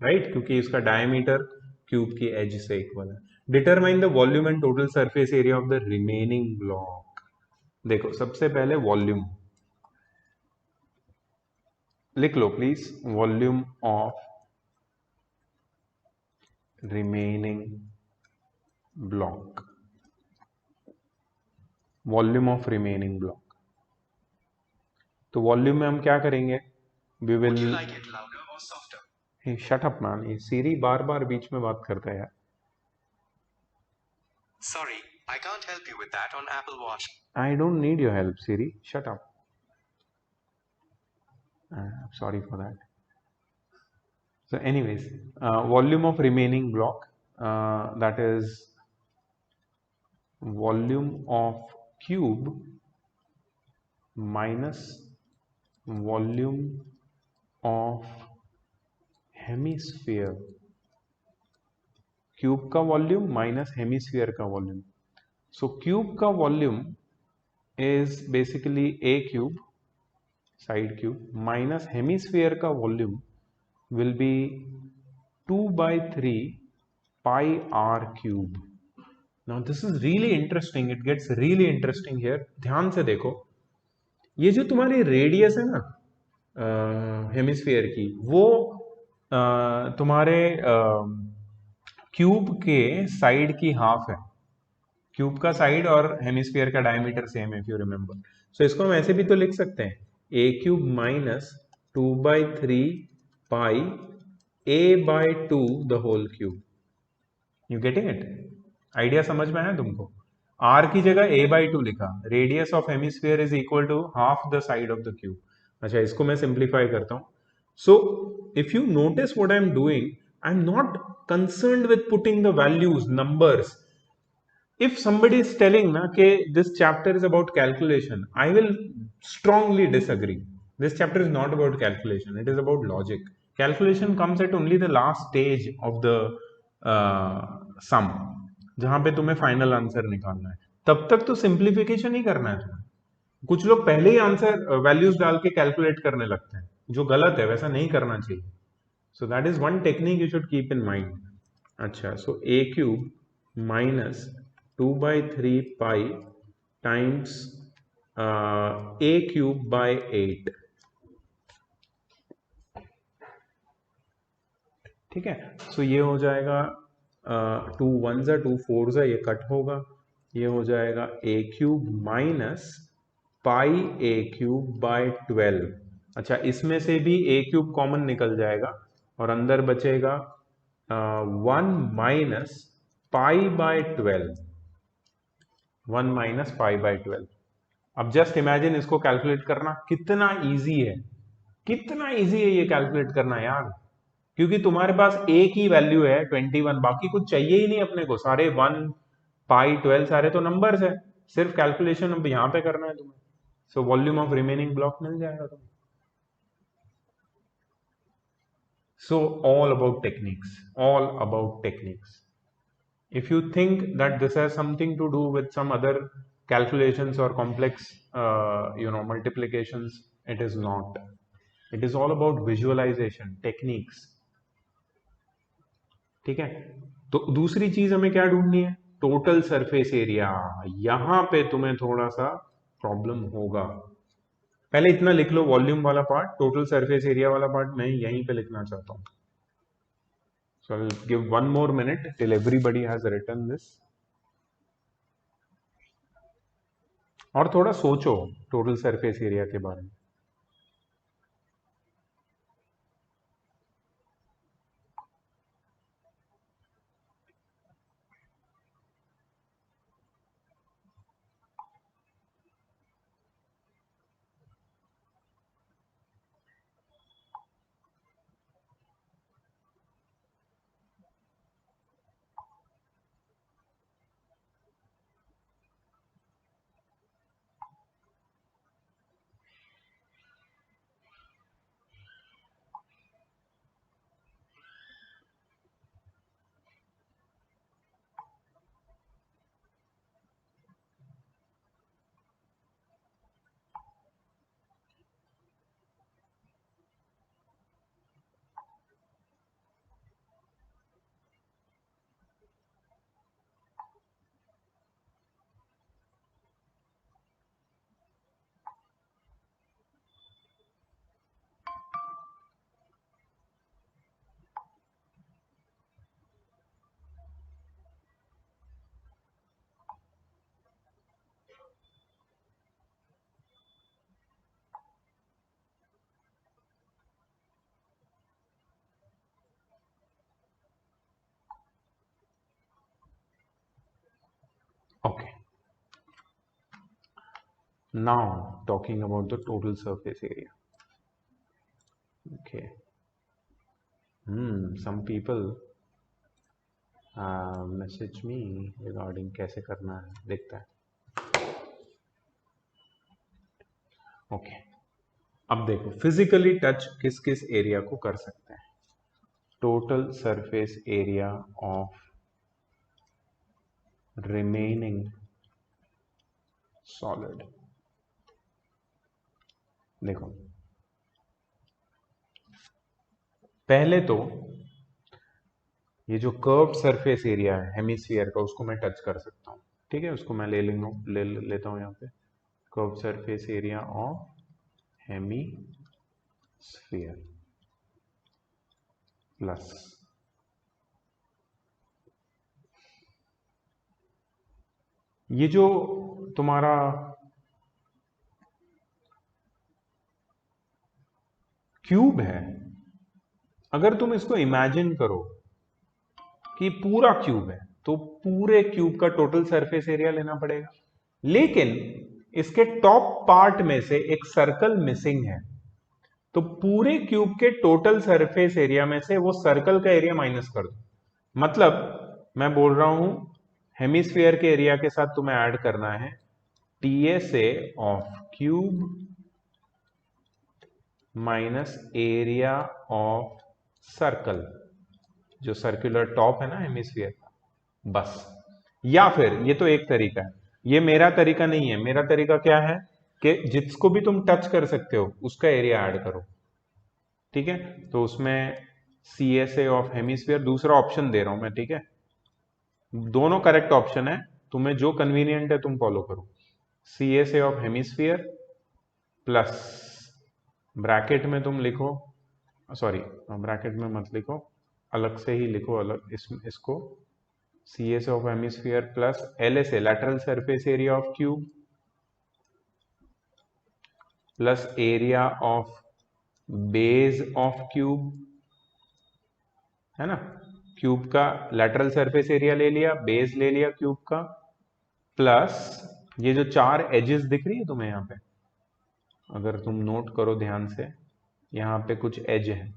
राइट, क्योंकि इसका डायमीटर क्यूब की एज से इक्वल है। Determine the volume and total surface area of the remaining block. देखो सबसे पहले वॉल्यूम लिख लो please, volume of remaining block, volume of remaining block. तो वॉल्यूम में हम क्या करेंगे, we will, shut up man, ये सीरी बार बार बीच में बात करता है यार। Sorry, I can't help you with that on Apple Watch. I don't need your help, Siri. Shut up. I'm sorry for that. So, anyways, volume of remaining block, that is volume of cube minus volume of hemisphere. Cube का volume minus hemisphere का volume. सो cube का volume is basically A cube, side cube, minus hemisphere का volume will be 2/3 pi r cube. Now this is really interesting. It gets really interesting here. ध्यान से देखो, ये जो तुम्हारी रेडियस है ना हेमिस्फीयर की, वो तुम्हारे क्यूब के साइड की हाफ है। क्यूब का साइड और हेमिस्फीयर का डायमीटर सेम है, इफ यू रिमेंबर। सो इसको हम ऐसे भी तो लिख सकते हैं, A cube minus 2/3 pi a/2 the whole cube. You getting it? Idea समझ में आया तुमको? r की जगह a/2 लिखा, radius of hemisphere is equal to half the side of the cube. अच्छा, इसको मैं सिंप्लीफाई करता हूं। So if you notice what I am doing, I am not concerned with putting the values, numbers. If somebody is telling na ke this chapter is about calculation, I will strongly disagree. This chapter is not about calculation, it is about logic. Calculation comes at only the last stage of the sum, जहां पे तुम्हें final answer निकालना है। तब तक तो simplification ही करना है तुम्हें। कुछ लोग पहले ही आंसर वैल्यूज डाल के कैलकुलेट करने लगते हैं, जो गलत है, वैसा नहीं करना चाहिए। So that is one technique you should keep in mind. अच्छा, सो ए cube minus 2/3 pi times a cube by 8। ठीक है, सो ये हो जाएगा 2 1 जा 2 4 जा, ये कट होगा, ये हो जाएगा a cube minus pi a cube by 12। अच्छा, इसमें से भी a क्यूब कॉमन निकल जाएगा और अंदर बचेगा 1 minus pi by 12, 1 minus pi by 12। अब जस्ट इमेजिन इसको कैलकुलेट करना कितना इजी है, कितना इजी है ये कैलकुलेट करना यार। क्योंकि तुम्हारे पास एक ही वैल्यू है 21, बाकी कुछ चाहिए ही नहीं अपने को, सारे 1 पाई 12 सारे तो नंबर्स है, सिर्फ कैलकुलेशन अब यहां पे करना है तुम्हें। So volume of remaining block मिल जाएगा तुम्हें। So all about techniques, all about techniques. If you think that this has something to do with some other calculations or complex multiplications, it is not. It is all about visualization techniques. ठीक है, तो दूसरी चीज हमें क्या ढूंढनी है, total surface area. यहां पे तुम्हें थोड़ा सा प्रॉब्लम होगा। पहले इतना लिख लो, वॉल्यूम वाला पार्ट, टोटल सरफेस एरिया वाला पार्ट मैं यहीं पे लिखना चाहता हूं। So I'll give one more minute till everybody has written this. और थोड़ा सोचो टोटल सरफेस एरिया के बारे में। Okay. Now talking about the total surface area. Okay. Some people message me regarding कैसे करना है, देखता है. ओके, अब देखो फिजिकली टच किस किस एरिया को कर सकते हैं. Total surface area of remaining solid. देखो पहले तो ये जो कर्व्ड सरफेस एरिया है हेमिस्फीयर का, उसको मैं टच कर सकता हूँ. ठीक है, उसको मैं लेता हूँ यहाँ पे. Curved surface area of hemisphere plus ये जो तुम्हारा क्यूब है, अगर तुम इसको इमेजिन करो कि पूरा क्यूब है, तो पूरे क्यूब का टोटल सरफेस एरिया लेना पड़ेगा. लेकिन इसके टॉप पार्ट में से एक सर्कल मिसिंग है, तो पूरे क्यूब के टोटल सरफेस एरिया में से वो सर्कल का एरिया माइनस कर दो. मतलब मैं बोल रहा हूं हेमिस्फीयर के एरिया के साथ तुम्हें ऐड करना है TSA of cube minus area of circle, जो सर्कुलर टॉप है ना हेमिस्फीयर का, बस. या फिर ये तो एक तरीका है, ये मेरा तरीका नहीं है. मेरा तरीका क्या है कि जिसको भी तुम टच कर सकते हो उसका एरिया ऐड करो. ठीक है, तो उसमें CSA ऑफ हेमिस्फीयर दूसरा ऑप्शन दे रहा हूं मैं. ठीक है, दोनों करेक्ट ऑप्शन है, तुम्हें जो कन्वीनियंट है तुम फॉलो करो. CSA of hemisphere plus bracket में तुम लिखो, सॉरी ब्रैकेट में मत लिखो, अलग से ही लिखो, अलग इसको CSA of hemisphere plus LSA lateral surface area of cube plus area of base of cube, है ना. क्यूब का लैटरल सरफेस एरिया ले लिया, बेस ले लिया क्यूब का, प्लस ये जो चार एजेस दिख रही है तुम्हें यहाँ पे, अगर तुम नोट करो ध्यान से, यहाँ पे कुछ एज है,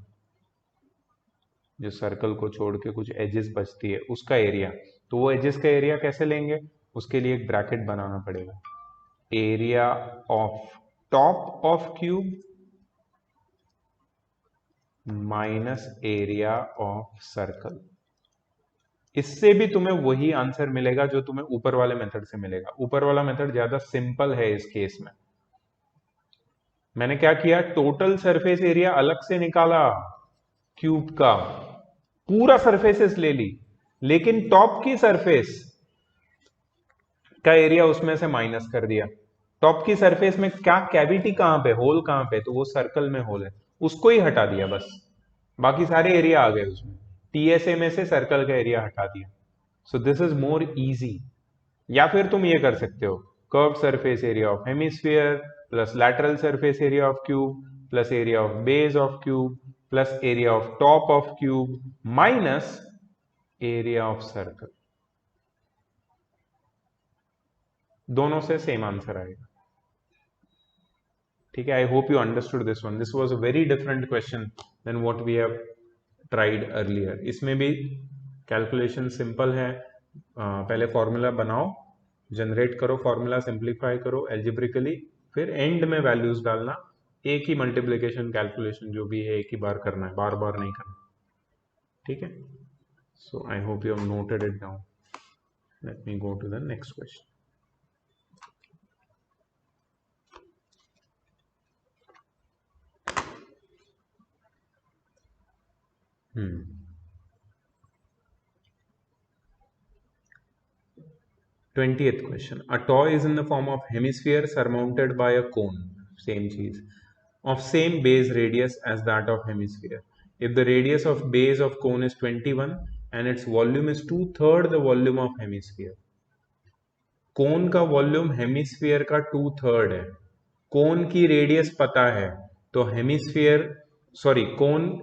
जो सर्कल को छोड़ के कुछ एजेस बचती है, उसका एरिया. तो वो एजेस का एरिया कैसे लेंगे, उसके लिए एक ब्रैकेट बनाना पड़ेगा. Area of top of cube minus area of circle. इससे भी तुम्हें वही आंसर मिलेगा जो तुम्हें ऊपर वाले मेथड से मिलेगा. ऊपर वाला मेथड ज्यादा सिंपल है इस केस में. मैंने क्या किया, टोटल सरफेस एरिया अलग से निकाला क्यूब का, पूरा सरफेसेस ले ली, लेकिन टॉप की सरफेस का एरिया उसमें से माइनस कर दिया. टॉप की सरफेस में क्या कैविटी कहां पे, होल कहां पे, तो वो सर्कल में होल है, उसको ही हटा दिया बस. बाकी सारे एरिया आ गए उसमें. TSA में से सर्कल का एरिया हटा दिया. So this is more easy. या फिर तुम ये कर सकते हो, curve surface area of hemisphere plus lateral surface area of cube plus area of base of cube plus area of top of cube minus area of circle. दोनों से same answer आएगा. ठीक है, I hope you understood this one. This was a very different question than what we have tried earlier. इसमें भी calculation simple है. पहले formula बनाओ, जनरेट करो फॉर्मूला, सिंप्लीफाई करो एल्जेब्रिकली, फिर एंड में वैल्यूज डालना. एक ही मल्टीप्लिकेशन कैलकुलेशन जो भी है एक ही बार करना है, बार बार नहीं करना. ठीक है, so I hope you have noted it down. Let me go to the next question. Hmm. 20th question. A toy is in the form of hemisphere surmounted by a cone, same cheese, of same base radius as that of hemisphere. If the radius of base of cone is 21 and its volume is 2/3 the volume of hemisphere. कोन का volume hemisphere का 2/3 है. कोन की radius पता है, तो hemisphere, sorry कोन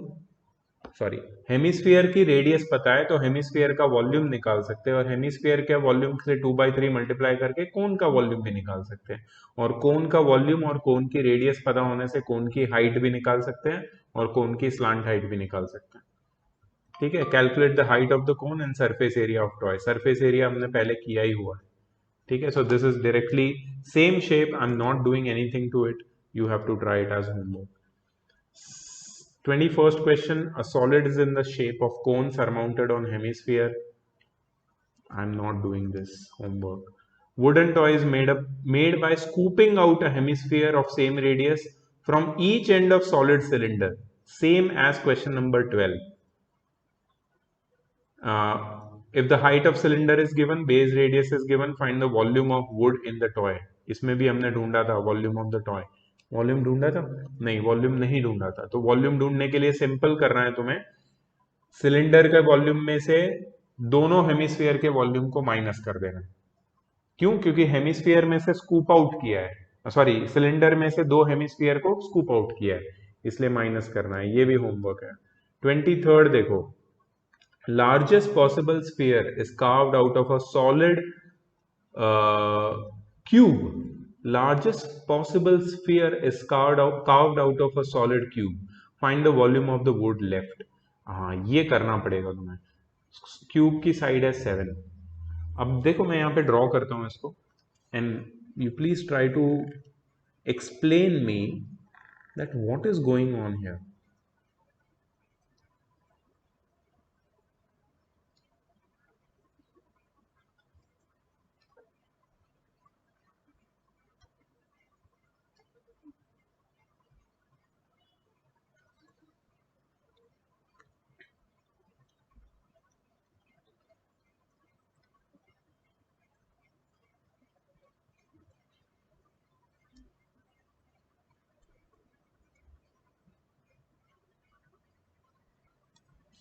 sorry, hemisphere की radius पता है तो हेमिस्फीयर का वॉल्यूम निकाल सकते हैं, और हेमिस्फीयर के वॉल्यूम से 2/3 मल्टीप्लाई करके कोन का वॉल्यूम भी निकाल सकते हैं, और कोन का वॉल्यूम और कोन की रेडियस पता होने से कोन की हाइट भी निकाल सकते हैं और कोन की स्लांट हाइट भी निकाल सकते हैं। ठीक है, calculate the height of the cone and surface area of toy. Surface area हमने पहले किया ही हुआ है। ठीक है, so this is directly same shape, I am not doing anything to it, you have to try it as homework. 21st question, a solid is in the shape of cone surmounted on hemisphere. I'm not doing this homework. Wooden toy is made by scooping out a hemisphere of same radius from each end of solid cylinder, same as question number 12. If the height of cylinder is given, base radius is given, find the volume of wood in the toy. इसमें भी हमने ढूंढा था volume of the toy. Volume ढूंढा था? नहीं, volume नहीं ढूंढा था। तो वॉल्यूम ढूंढने के लिए सिंपल करना है तुम्हें, सिलेंडर के वॉल्यूम में से दोनों हेमिस्फीयर के वॉल्यूम को माइनस कर देना। क्यों? क्योंकि हेमिस्फीयर में से स्कूप आउट किया है, सॉरी, सिलेंडर में से दो हेमिस्फीयर को स्कूप आउट किया है, इसलिए माइनस करना है। ये भी होमवर्क है। 23rd देखो, largest possible sphere is carved out of a solid cube. Largest possible sphere is carved out of a solid cube. Find the volume of the wood left. हाँ, ये करना पड़ेगा तुम्हें। क्यूब की साइड है 7। अब देखो मैं यहाँ पे ड्रॉ करता हूँ इसको, and you please try to explain me that what is going on here.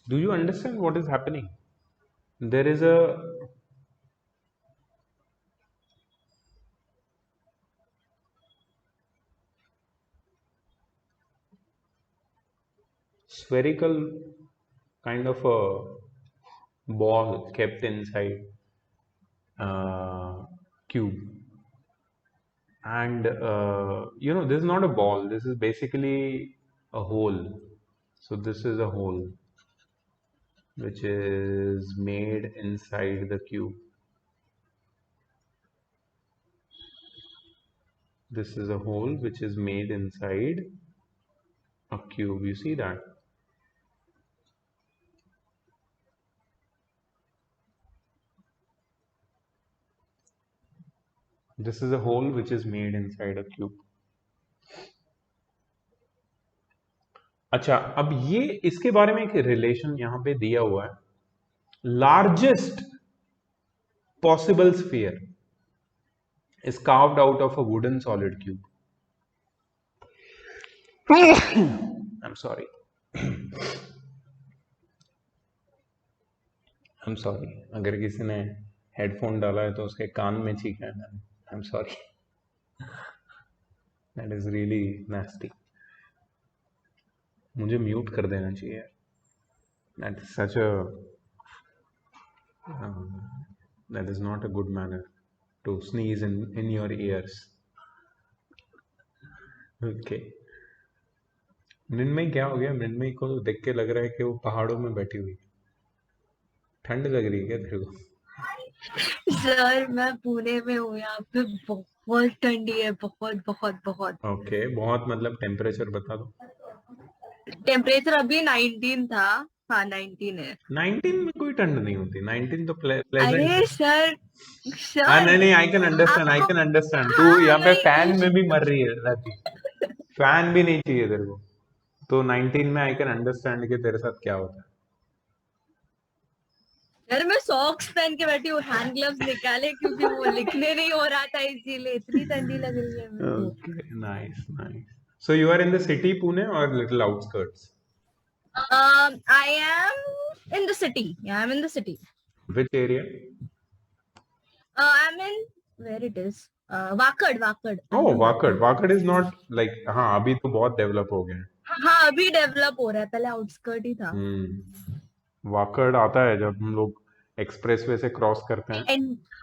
Do you understand what is happening? There is a spherical kind of a ball kept inside cube, and this is not a ball, this is basically a hole. So this is a hole which is made inside the cube. This is a hole which is made inside a cube. You see that? This is a hole which is made inside a cube. अच्छा, अब ये इसके बारे में एक relation यहां पे दिया हुआ है। Largest possible sphere is carved out of a wooden solid cube. I'm sorry. I'm sorry. अगर किसी ने हेडफोन डाला है तो उसके कान में चीखा है। I'm sorry. That is really nasty. मुझे म्यूट कर देना चाहिए। That is such a that is not a good manner to sneeze in your ears. Okay. Mrinmayi क्या हो गया? मृण्मयी को देख के लग रहा है कि वो पहाड़ों में बैठी हुई। ठंड लग रही है क्या तेरे को? सर मैं पुणे में हूँ, यहाँ पे बहुत ठंडी है, बहुत बहुत बहुत। ओके, बहुत मतलब टेम्परेचर बता दो। टेम्परेचर अभी 19 था। हाँ 19 है। 19 में कोई ठंड नहीं होती, 19 तो प्लेजेंट अरे है। सर हाँ, सर नहीं, I can understand, I can understand. तू हाँ, यहाँ पे वही फैन वही में भी मर रही है रहती, फैन भी नहीं चाहिए तेरे को, तो 19 में आई कैन अंडरस्टैंड कि तेरे साथ क्या होता है। सर मैं सॉक्स पहन के बैठी हूँ, हैंड ग्लव्स निकाले क्योंकि वो लिखने नहीं हो रहा था, इसीलिए इतनी ठंडी लग रही है मेरे को। Okay, nice, nice. So you are in the city, Pune, or little outskirts? I am in the city. Yeah, I'm in the city. Which area? I'm in where it is. Wakad. Oh, Wakad. Wakad is not like, हाँ, अभी तो बहुत develop हो गया है। हाँ अभी develop हो रहा है, पहले आउटस्कर्ट ही था। वाकड़ आता है जब हम लोग एक्सप्रेसवे से क्रॉस करते हैं,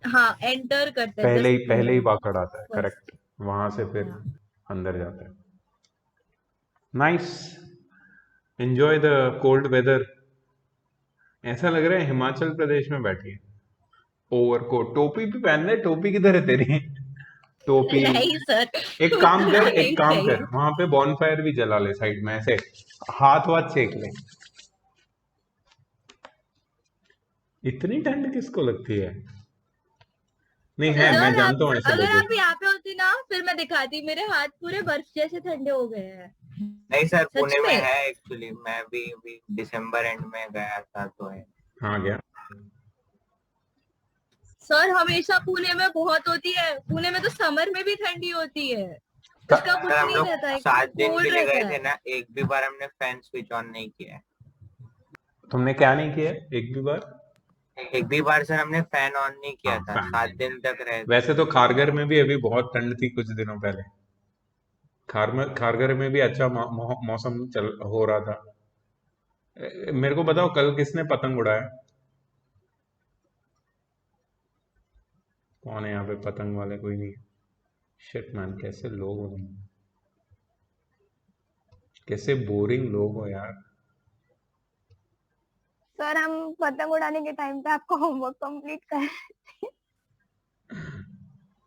हाँ एंटर करते हैं जस्ट पहले ही वाकड़ आता है, फर्स्ट। करेक्ट। वहां से फिर हाँ अंदर जाता है। Nice, enjoy the cold weather. ऐसा लग रहा है हिमाचल प्रदेश में बैठी है। ओवरकोट, टोपी भी पहन ले, टोपी किधर है तेरी? टोपी। नहीं सर, एक काम उतना कर, नहीं एक काम चाहिए। कर, वहां पे बॉनफायर भी जला ले साइड में, ऐसे हाथ वाथ सेक ले। इतनी ठंड किसको लगती है? नहीं है, मैं सर आप जानता हूँ ऐसे अगर लोगों आप को। यहाँ पे होती ना फिर मैं दिखाती, मेरे हाथ पूरे बर्फ जैसे ठंडे हो गए हैं। नहीं सर, सच पुणे में में। है एक्चुअली, मैं भी दिसंबर एंड में गया था तो है। हाँ गया। सर हमेशा पुणे में बहुत होती है, पुणे में तो समर में भी ठंडी होती है, इसका सर कुछ हम नहीं लोग रहता है, एकदम 7 दिन के कोल्ड लिए रहता गए थे है। ना, एक भी बार हमने फैन स्विच ऑन नहीं किया है। तुमने क्या नहीं किया एक भी बार? एक भी बार सर हमने फैन ऑन नहीं किया हाँ, था, फैन 7 दिन तक रहे थे। वैसे तो खारगर में भी अभी बहुत ठंड थी कुछ दिनों पहले। खारगर में भी अच्छा मौसम चल हो रहा था। मेरे को बताओ कल किसने पतंग उड़ाया? कौन है यहाँ पे पतंग वाले? कोई नहीं। शिट मैन, कैसे लोग हो तुम? कैसे बोरिंग लोग हो यार। सर हम पतंग उड़ाने के टाइम पे आपको होमवर्क कंप्लीट कर।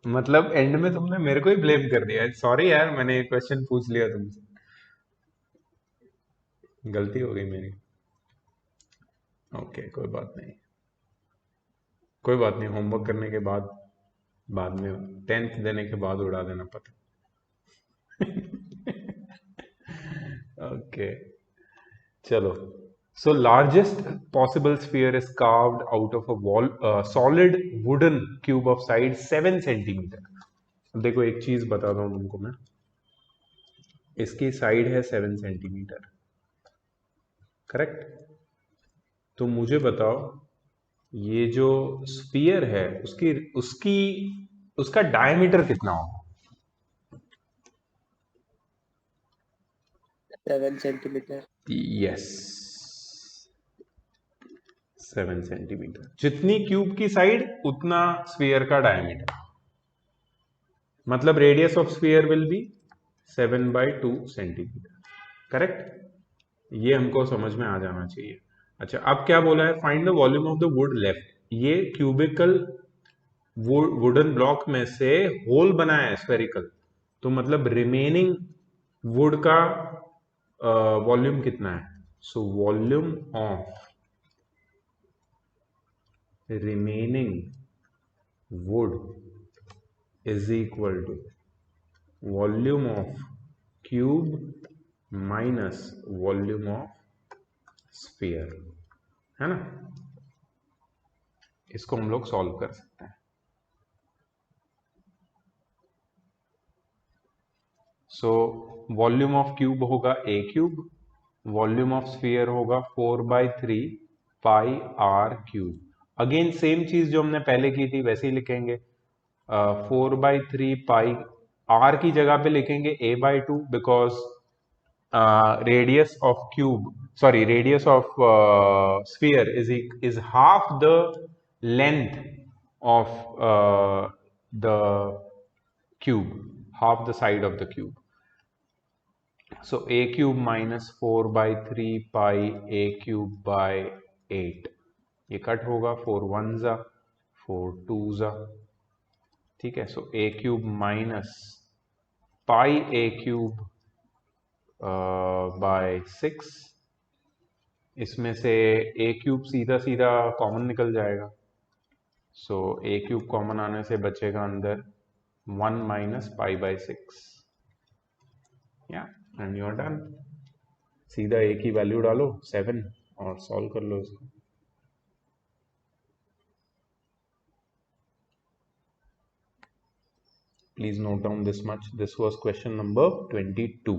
मतलब एंड में तुमने मेरे को ही ब्लेम कर दिया। सॉरी यार, मैंने एक क्वेश्चन पूछ लिया तुमसे, गलती हो गई मेरी। ओके, कोई बात नहीं, कोई बात नहीं। होमवर्क करने के बाद, बाद में 10th देने के बाद उड़ा देना पतंग। ओके, चलो। So largest possible sphere is carved out of a solid wooden cube of size 7 centimeter. अब देखो एक चीज बताता हूँ तुमको मैं, इसकी साइड है 7 सेंटीमीटर, करेक्ट? तो मुझे बताओ ये जो स्फीयर है उसकी उसकी उसका डायमीटर कितना होगा? 7 सेंटीमीटर। Yes, 7 centimetre. जितनी क्यूब की साइड उतना स्फीयर का डायमीटर, मतलब radius of sphere will be 7/2 centimetre, correct? ये हमको समझ में आ जाना चाहिए। अच्छा, अब क्या बोला है? Find the volume of the wood left. ये क्यूबिकल वुडन ब्लॉक में से होल बनाया है स्फेरिकल, तो मतलब रिमेनिंग वुड का वॉल्यूम कितना है? So volume of remaining wood is equal to volume of cube minus volume of sphere, है ना? इसको हम लोग सॉल्व कर सकते हैं। सो वॉल्यूम ऑफ क्यूब होगा a cube, volume of sphere होगा 4/3 पाई r क्यूब। अगेन सेम चीज जो हमने पहले की थी वैसे ही लिखेंगे। 4/3 पाई, r की जगह पे लिखेंगे a/2 because radius of cube, sorry, radius of sphere is half the length of the cube, half the side of the cube. So a cube minus 4/3 pi a cube by 8, ये cut होगा, 4 1 जा 4 2 जा, ठीक है। सो a cube minus pi a cube by 6, इसमें से a cube सीधा सीधा कॉमन निकल जाएगा, सो a क्यूब कॉमन आने से बचेगा अंदर 1 माइनस पाई बाय 6, या एंड यू आर डन। सीधा a की वैल्यू डालो 7 और सॉल्व कर लो इसको। Please note down this much. This was question number 22.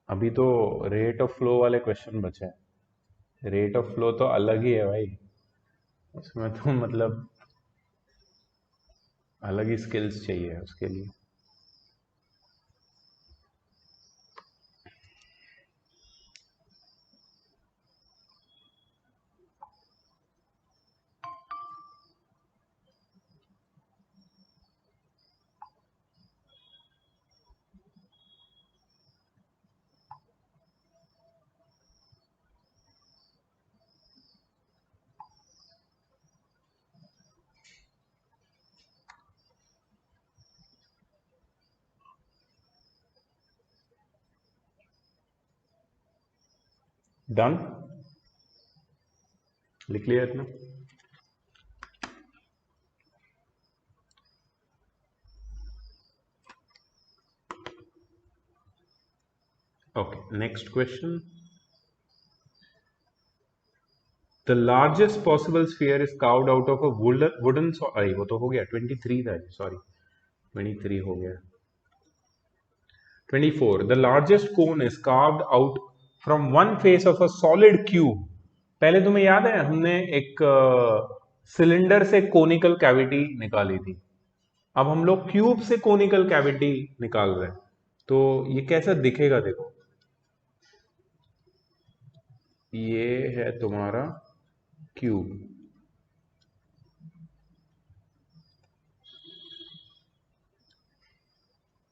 अभी तो रेट ऑफ फ्लो वाले क्वेश्चन बचे हैं। रेट ऑफ फ्लो तो अलग ही है भाई। उसमें तो मतलब अलग ही स्किल्स चाहिए उसके लिए। डन, लिख लिया इतना। Okay, next question. The largest possible sphere is carved out of a wooden अरे वो तो हो गया, 23 था, सॉरी 23 हो गया। 24, the largest cone is carved out from one face of a solid cube. पहले तुम्हें याद है हमने एक सिलेंडर से कोनिकल कैविटी निकाली थी, अब हम लोग क्यूब से कोनिकल कैविटी निकाल रहे हैं, तो ये कैसा दिखेगा देखो। ये है तुम्हारा cube,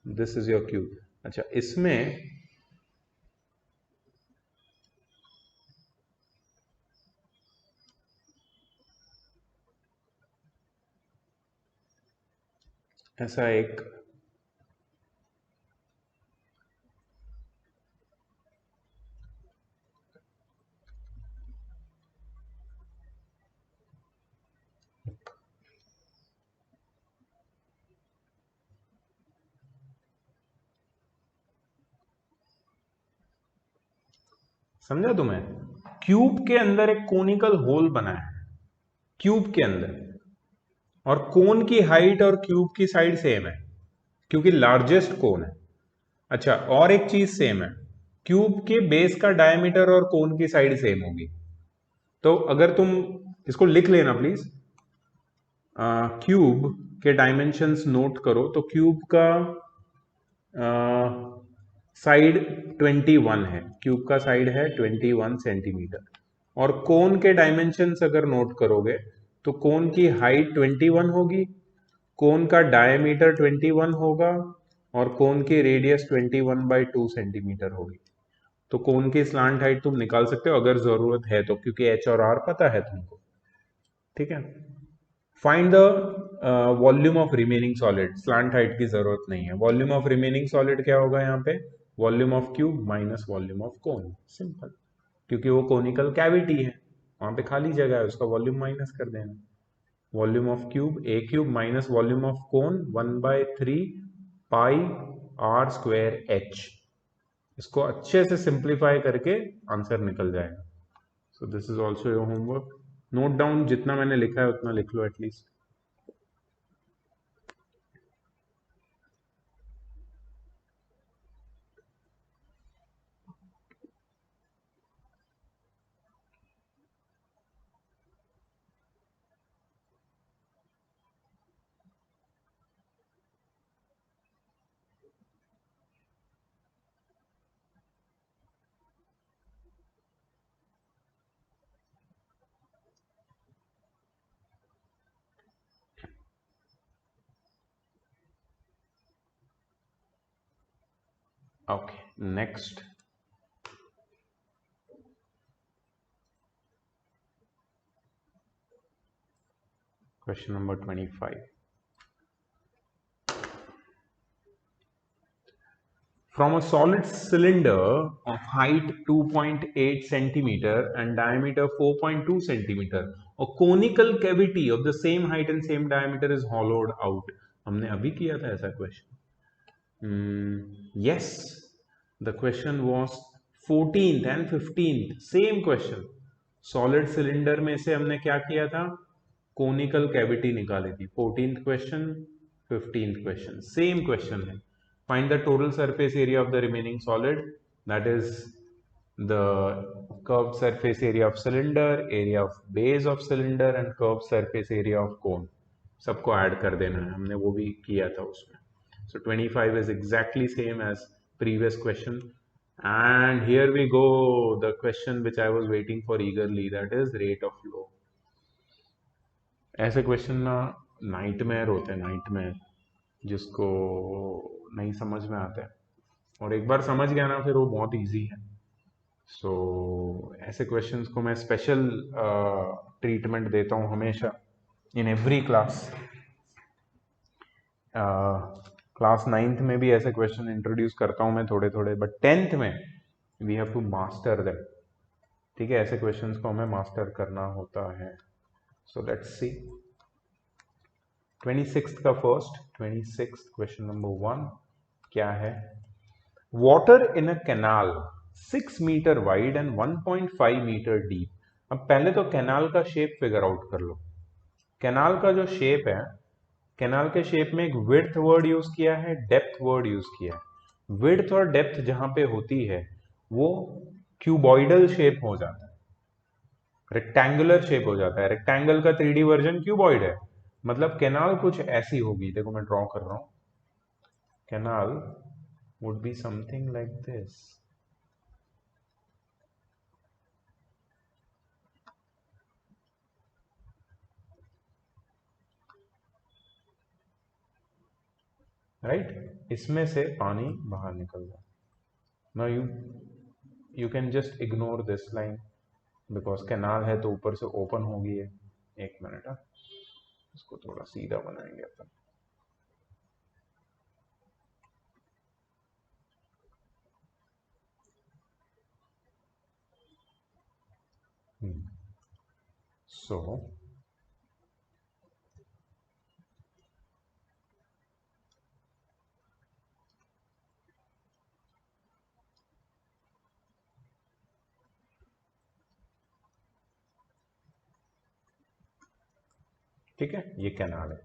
this is your cube. अच्छा, इसमें ऐसा एक समझा तुम्हें, क्यूब के अंदर एक कोनिकल होल बना है क्यूब के अंदर, और कोन की हाइट और क्यूब की साइड सेम है क्योंकि लार्जेस्ट कोन है। अच्छा, और एक चीज सेम है, क्यूब के बेस का डायमीटर और कोन की साइड सेम होगी। तो अगर तुम इसको लिख लेना प्लीज, क्यूब के डायमेंशंस नोट करो, तो क्यूब का साइड 21 है, क्यूब का साइड है 21 सेंटीमीटर, और कोन के डायमेंशंस अगर नोट करोगे तो कोन की हाइट 21 होगी, कोन का डायमीटर 21 होगा, और कोन की रेडियस 21/2 सेंटीमीटर होगी। तो कोन की स्लांट हाइट तुम निकाल सकते हो अगर जरूरत है तो, क्योंकि एच और आर पता है तुमको। ठीक है, find the volume of remaining solid, slant height की जरूरत नहीं है। वॉल्यूम ऑफ रिमेनिंग सॉलिड क्या होगा यहाँ पे, volume of cube minus volume of cone, simple, क्योंकि वो कोनिकल कैविटी है, वहां पे खाली जगह है, उसका वॉल्यूम माइनस कर देना। Volume of cube a cube minus volume of cone 1/3 pi r square h. इसको अच्छे से सिंप्लीफाई करके आंसर निकल जाएगा। So this is also your homework. Note down, जितना मैंने लिखा है उतना लिख लो at least. Okay, next. Question number 25. From a solid cylinder of height 2.8 centimeter and diameter 4.2 centimeter, a conical cavity of the same height and same diameter is hollowed out. हमने अभी किया था ऐसा question. Yes, the question was 14th and 15th, same question. Solid cylinder में से हमने क्या किया था, कोनिकल कैविटी निकाली थी। 14th question, 15th question, same question है। Find the total surface area of the remaining solid, that is the curved surface area of cylinder, area of base of cylinder and curved surface area of cone, सबको add कर देना है, हमने वो भी किया था उसमें. So 25 is exactly same as previous question. And here we go, the question which I was waiting for eagerly, that is rate of flow. ऐसे क्वेश्चन ना नाइटमेयर होते हैं, नाइटमेयर, जिसको नहीं समझ में आता है, और एक बार समझ गया ना फिर वो बहुत इजी है. सो ऐसे क्वेश्चंस को मैं स्पेशल ट्रीटमेंट देता हूँ हमेशा in every class. Class 9th में भी ऐसे क्वेश्चन इंट्रोड्यूस करता हूँ मैं थोड़े थोड़े, बट 10th में we have to master them. ठीक है, ऐसे क्वेश्चंस को हमें मास्टर करना होता है. सो लेट्स सी 26th का फर्स्ट, 26th क्वेश्चन नंबर 1 क्या है. Water in a canal 6 metre wide and 1.5 metre deep. अब पहले तो कैनाल का शेप फिगर आउट कर लो. कैनाल का जो शेप है, कैनाल के शेप में एक विड्थ वर्ड यूज किया है, डेप्थ वर्ड यूज किया है. विड्थ और डेप्थ जहां पे होती है वो क्यूबॉइडल शेप हो जाता है, रेक्टेंगुलर शेप हो जाता है. रेक्टेंगल का 3D वर्जन क्यूबॉइड है. मतलब कैनाल कुछ ऐसी होगी, देखो मैं ड्रॉ कर रहा हूं. Canal would be something like this. Right, इसमें से पानी बाहर निकल जाए. Now you can just ignore this line because canal है तो ऊपर से ओपन होगी है. एक मिनट, इसको थोड़ा सीधा बनाएंगे अपन. सो ठीक है, ये कैनाल है.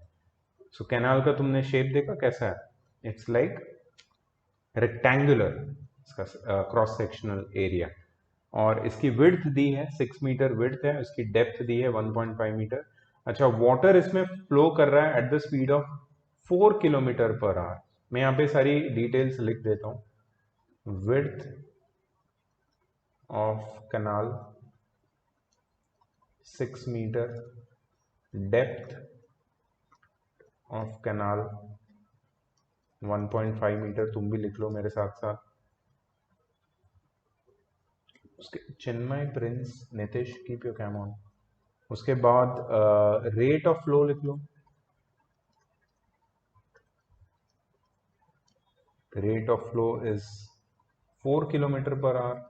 सो कैनाल का तुमने शेप देखा कैसा है. इट्स लाइक रेक्टेंगुलर, इसका क्रॉस सेक्शनल एरिया. और इसकी विड्थ दी है 6 मीटर विड्थ है, इसकी डेप्थ दी है 1.5 मीटर. अच्छा, वाटर इसमें फ्लो कर रहा है at the speed of 4 kilometer per hour. मैं यहाँ पे सारी डिटेल्स लिख देता हूँ. Width of canal 6 meter, depth of canal 1.5 meter. तुम भी लिख लो मेरे साथ साथ. उसके Chinmay, Prince, Nitish, keep your cam on. उसके बाद रेट ऑफ फ्लो लिख लो. Rate of flow is 4 kilometer per hour.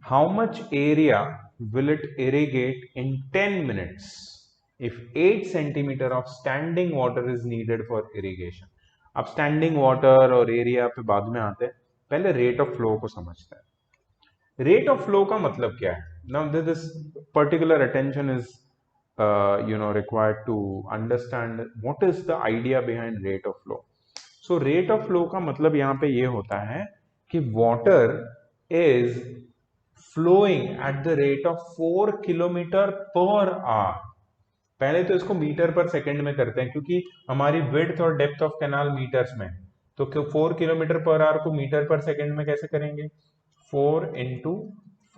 How much area will it irrigate in 10 minutes if 8 centimeter of standing water is needed for irrigation? अब standing water और area पे बाद में आते हैं, पहले रेट ऑफ फ्लो को समझते हैं. रेट ऑफ फ्लो का मतलब क्या है? Now this particular attention is required to understand what is the idea behind rate of flow. So rate of flow का मतलब यहाँ पे ये होता है कि water is flowing at the rate of 4 kilometer per our. पहले तो इसको मीटर पर सेकंड में करते हैं क्योंकि हमारी विड्थ और डेप्थ ऑफ कैनाल मीटर्स में. तो 4 किलोमीटर पर आवर को मीटर पर सेकंड में कैसे करेंगे? 4 इंटू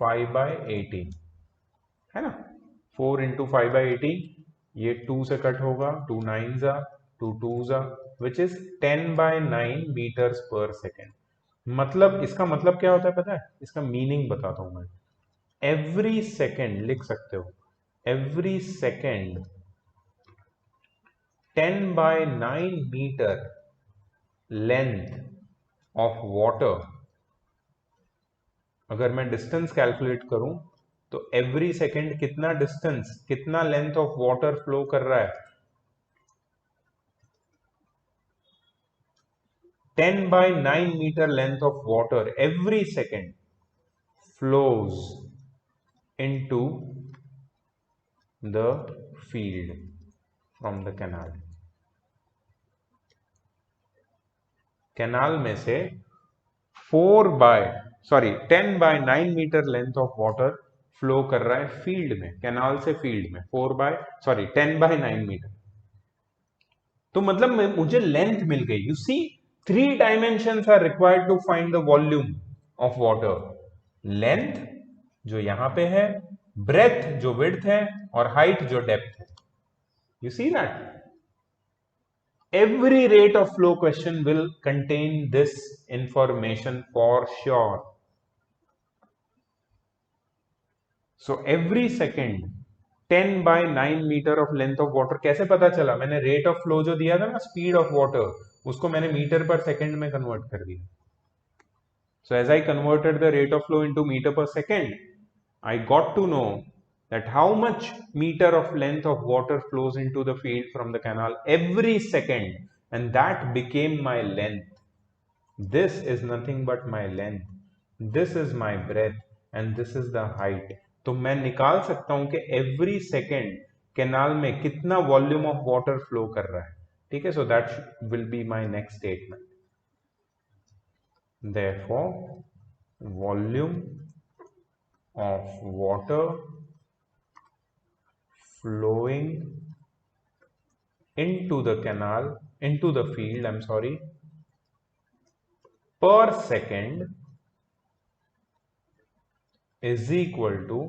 5/18 है ना. 4 इंटू 5/18, ये 2 से कट होगा, 2 9s are 2 2s are, which is 10/9 metres per second. मतलब इसका मतलब क्या होता है पता है? इसका मीनिंग बताता हूं मैं. एवरी सेकेंड लिख सकते हो, every second 10/9 metre length of water. अगर मैं डिस्टेंस कैलकुलेट करूं तो एवरी सेकेंड कितना डिस्टेंस, कितना लेंथ ऑफ वाटर फ्लो कर रहा है? 10/9 metre length of water every second flows into the field from the canal. Canal में से 10/9 metre length of water flow कर रहा है फील्ड में, कैनाल से फील्ड में 10/9 मीटर। तो मतलब मुझे लेंथ मिल गई। You see 3 dimensions are required to find the volume of water. Length जो यहां पे है, ब्रेथ जो विड्थ है, और हाइट जो डेप्थ है। You see that every rate of flow question will contain this information for sure. So every second 10/9 metre of length of water कैसे पता चला? मैंने रेट ऑफ फ्लो जो दिया था ना, स्पीड ऑफ वाटर, उसको मैंने मीटर पर सेकंड में कन्वर्ट कर दिया। So as I converted the rate of flow into meter per second, I got to know that how much meter of length of water flows into the field from the canal every second, and that became my length. This is nothing but my length, this is my breadth, and this is the height. तो मैं निकाल सकता हूं कि every second canal में कितना volume of water flow कर रहा है। ठीक है, so that will be my next statement. Therefore, volume of water flowing into the field, per second is equal to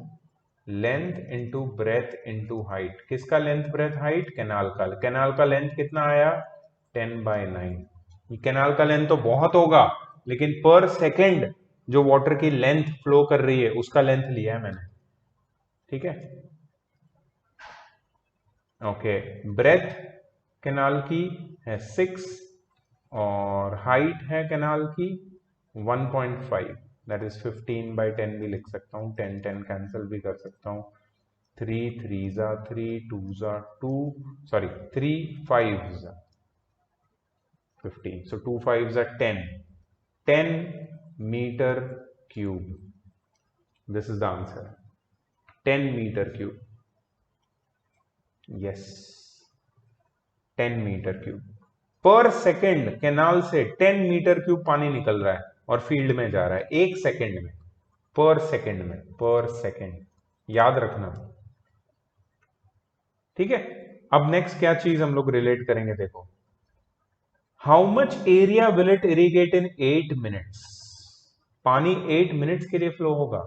length into breadth into height. किसका length breadth height? Canal का। Canal का length कितना आया? 10/9। Canal का length तो बहुत होगा, लेकिन पर सेकेंड जो वाटर की लेंथ फ्लो कर रही है उसका लेंथ लिया है मैंने। ठीक है, ओके। ब्रेथ कैनाल की है 6 और हाइट है कैनाल की 1.5, दैट इज 15/10 भी लिख सकता हूँ, 10 कैंसिल भी कर सकता हूँ। 3 3 जा 3, 2 जा 2, 3 5 जा 15, so 2 5 जा 10 metre cube. This is the answer, 10 metre cube. Yes, 10 metre cube per second canal से 10 मीटर क्यूब पानी निकल रहा है और फील्ड में जा रहा है 1 सेकेंड में, पर सेकेंड। याद रखना। ठीक है, अब नेक्स्ट क्या चीज हम लोग रिलेट करेंगे, देखो। How much area will it irrigate in 8 minutes? पानी 8 मिनट्स के लिए फ्लो होगा।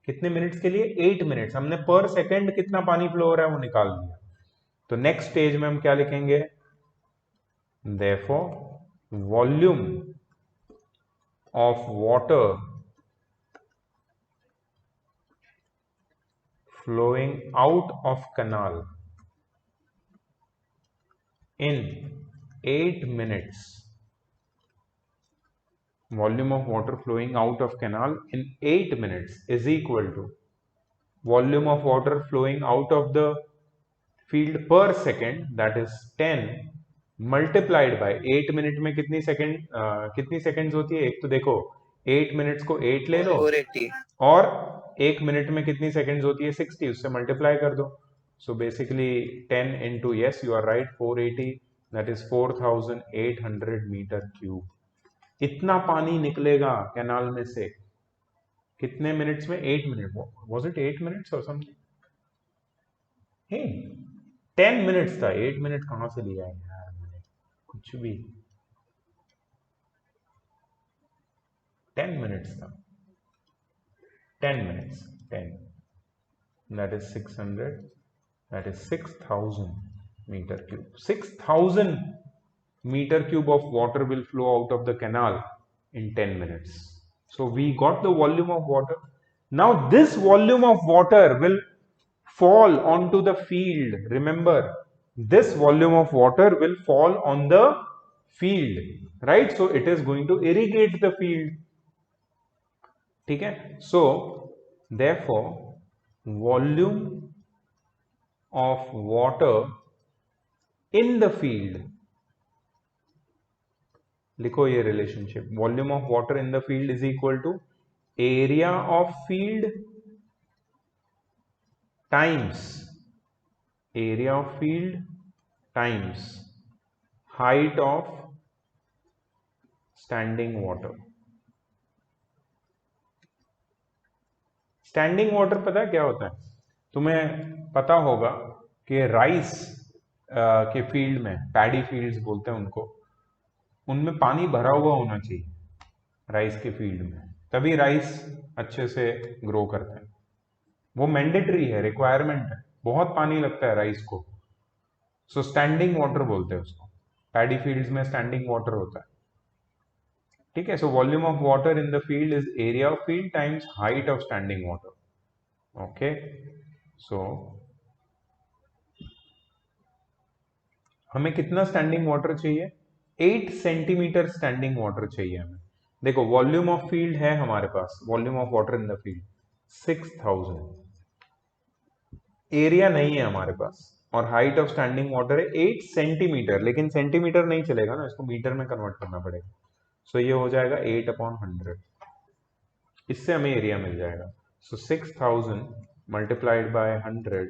कितने मिनट्स के लिए? 8 मिनट्स। हमने पर सेकेंड कितना पानी फ्लो हो रहा है वो निकाल दिया। तो नेक्स्ट स्टेज में हम क्या लिखेंगे? Therefore, volume of water flowing out of canal in 8 minutes, volume of water flowing out of canal in 8 minutes is equal to volume of water flowing out of the field per second, that is 10 multiplied by 8 minute में कितनी seconds होती है? एक तो देखो 8 minutes को 8 ले लो 480 और 1 मिनट में कितनी सेकंड्स होती है? 60, उससे मल्टीप्लाई कर दो। So basically 10 into, yes you are right, 480, that is 4800 metre cube. इतना पानी निकलेगा कैनाल में से कितने मिनट्स में? 8 मिनट। वाज इट 8 मिनट्स और समथिंग? 10 मिनट्स था, 8 मिनट कहां से लिया है यार मैंने, कुछ भी। 10 मिनट्स था, 10 minutes, 10, that is 600, that is 6000 meter cube. 6000 meter cube of water will flow out of the canal in 10 minutes. So we got the volume of water. Now this volume of water will fall onto the field. Remember, this volume of water will fall on the field, right? So it is going to irrigate the field. ठीक है, so therefore volume of water in the field, लिखो ये relationship, volume of water in the field is equal to area of field times area of field times height of standing water. Standing water पता है क्या होता है? तुम्हें पता होगा कि राइस के फील्ड में, पैडी फील्ड्स बोलते हैं उनको, उनमें पानी भरा हुआ होना चाहिए राइस के फील्ड में, तभी राइस अच्छे से ग्रो करते हैं। वो मैंडेटरी है, रिक्वायरमेंट है, बहुत पानी लगता है राइस को। सो स्टैंडिंग वाटर बोलते हैं उसको। पैडी फील्ड्स में स्टैंडिंग वाटर होता है, ठीक है। So volume of water in the field is area of field times height of standing water, okay. So हमें कितना स्टैंडिंग वाटर चाहिए? 8 सेंटीमीटर स्टैंडिंग वाटर चाहिए हमें। देखो वॉल्यूम ऑफ फील्ड है हमारे पास, volume of water in the field 6000, area नहीं है हमारे पास, और हाइट ऑफ स्टैंडिंग वाटर है 8 सेंटीमीटर, लेकिन सेंटीमीटर नहीं चलेगा ना, इसको मीटर में कन्वर्ट करना पड़ेगा। सो ये हो जाएगा 8/100, इससे हमें एरिया मिल जाएगा। So 6000 multiplied by 100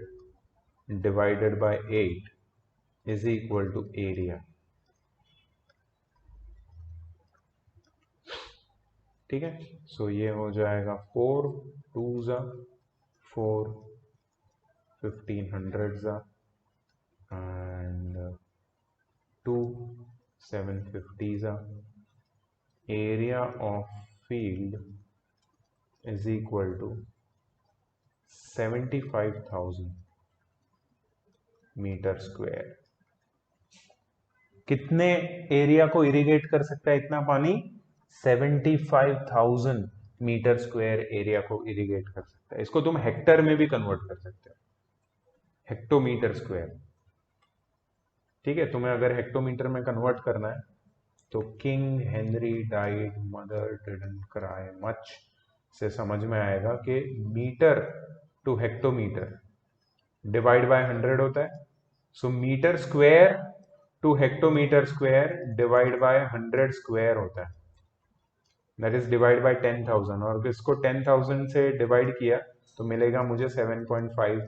divided by 8 is equal to area, ठीक है। सो ये हो जाएगा 4 2 4 1500 and 2 750 area of field is equal to 75,000 metre square. कितने एरिया को इरिगेट कर सकता है इतना पानी? 75,000 मीटर स्क्वायर एरिया को इरिगेट कर सकता है। इसको तुम हेक्टर में भी कन्वर्ट कर सकते हो, हेक्टोमीटर स्क्वायर, ठीक है। तुम्हें अगर हेक्टोमीटर में कन्वर्ट करना है तो King Henry died mother didn't cry much से समझ में आएगा कि meter to hectometer divide by 100 होता है। So meter square to hectometer square divide by 100 square होता है, दैट इज डिवाइड बाय 10,000, और इसको 10,000 से डिवाइड किया तो मिलेगा मुझे 7.5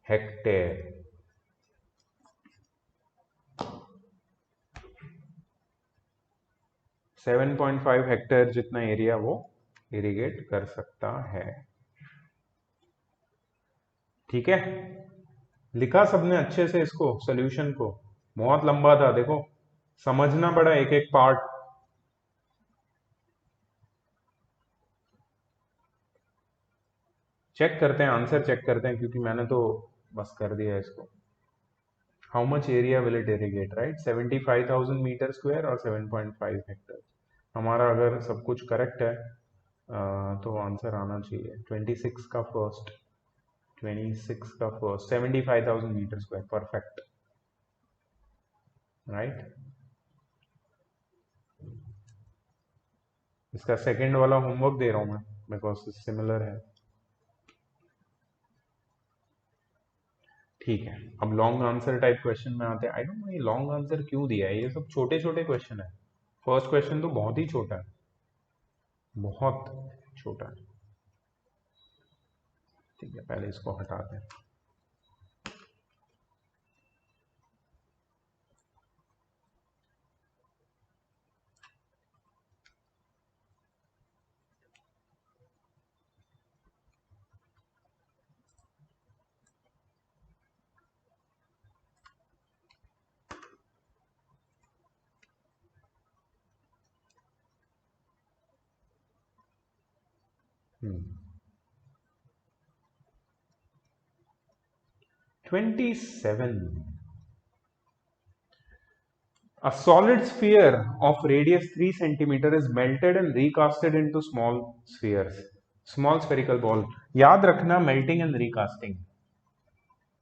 हेक्टेयर। सेवन 7.5 हेक्टेयर जितना एरिया वो इरिगेट कर सकता है, ठीक है। लिखा सबने अच्छे से इसको, सॉल्यूशन को? बहुत लंबा था, देखो समझना पड़ा एक एक पार्ट। चेक करते हैं, आंसर चेक करते हैं, क्योंकि मैंने तो बस कर दिया इसको। How much area will it irrigate, right? 75,000 metre square और 7.5 हेक्टर। हमारा अगर सब कुछ करेक्ट है तो आंसर आना चाहिए 26 का first, 75,000 metre square, perfect, right. इसका सेकंड वाला होमवर्क दे रहा हूं मैं, बिकॉज सिमिलर है, ठीक है। अब लॉन्ग आंसर टाइप क्वेश्चन में आते हैं। आई डोंट नो ये लॉन्ग आंसर क्यों दिया है, ये सब छोटे छोटे क्वेश्चन है। फर्स्ट क्वेश्चन तो बहुत ही छोटा है, बहुत छोटा है, ठीक है। पहले इसको हटाते हैं। Hmm. 27. A solid sphere of radius 3 centimeter is melted and recasted into small spheres. Small spherical ball. याद रखना melting and recasting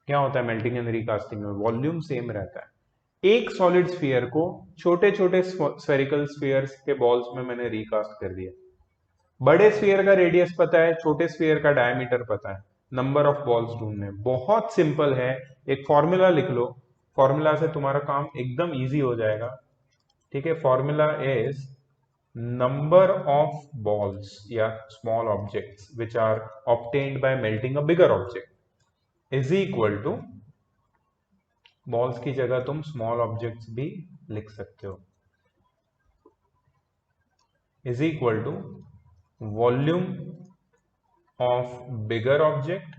क्या होता है? melting and recasting में वॉल्यूम सेम रहता है। एक सॉलिड स्फीयर को छोटे छोटे स्फेरिकल स्फीयर्स के बॉल्स में मैंने रिकास्ट कर दिया। बड़े स्फीयर का रेडियस पता है, छोटे स्फीयर का डायमीटर पता है, नंबर ऑफ बॉल्स ढूंढने। बहुत सिंपल है, एक फॉर्मूला लिख लो, फॉर्मूला से तुम्हारा काम एकदम इजी हो जाएगा, ठीक है। Formula is number of balls या small objects which are obtained by melting a bigger object is equal to, balls की जगह तुम स्मॉल ऑब्जेक्ट्स भी लिख सकते हो, is equal to volume of bigger object,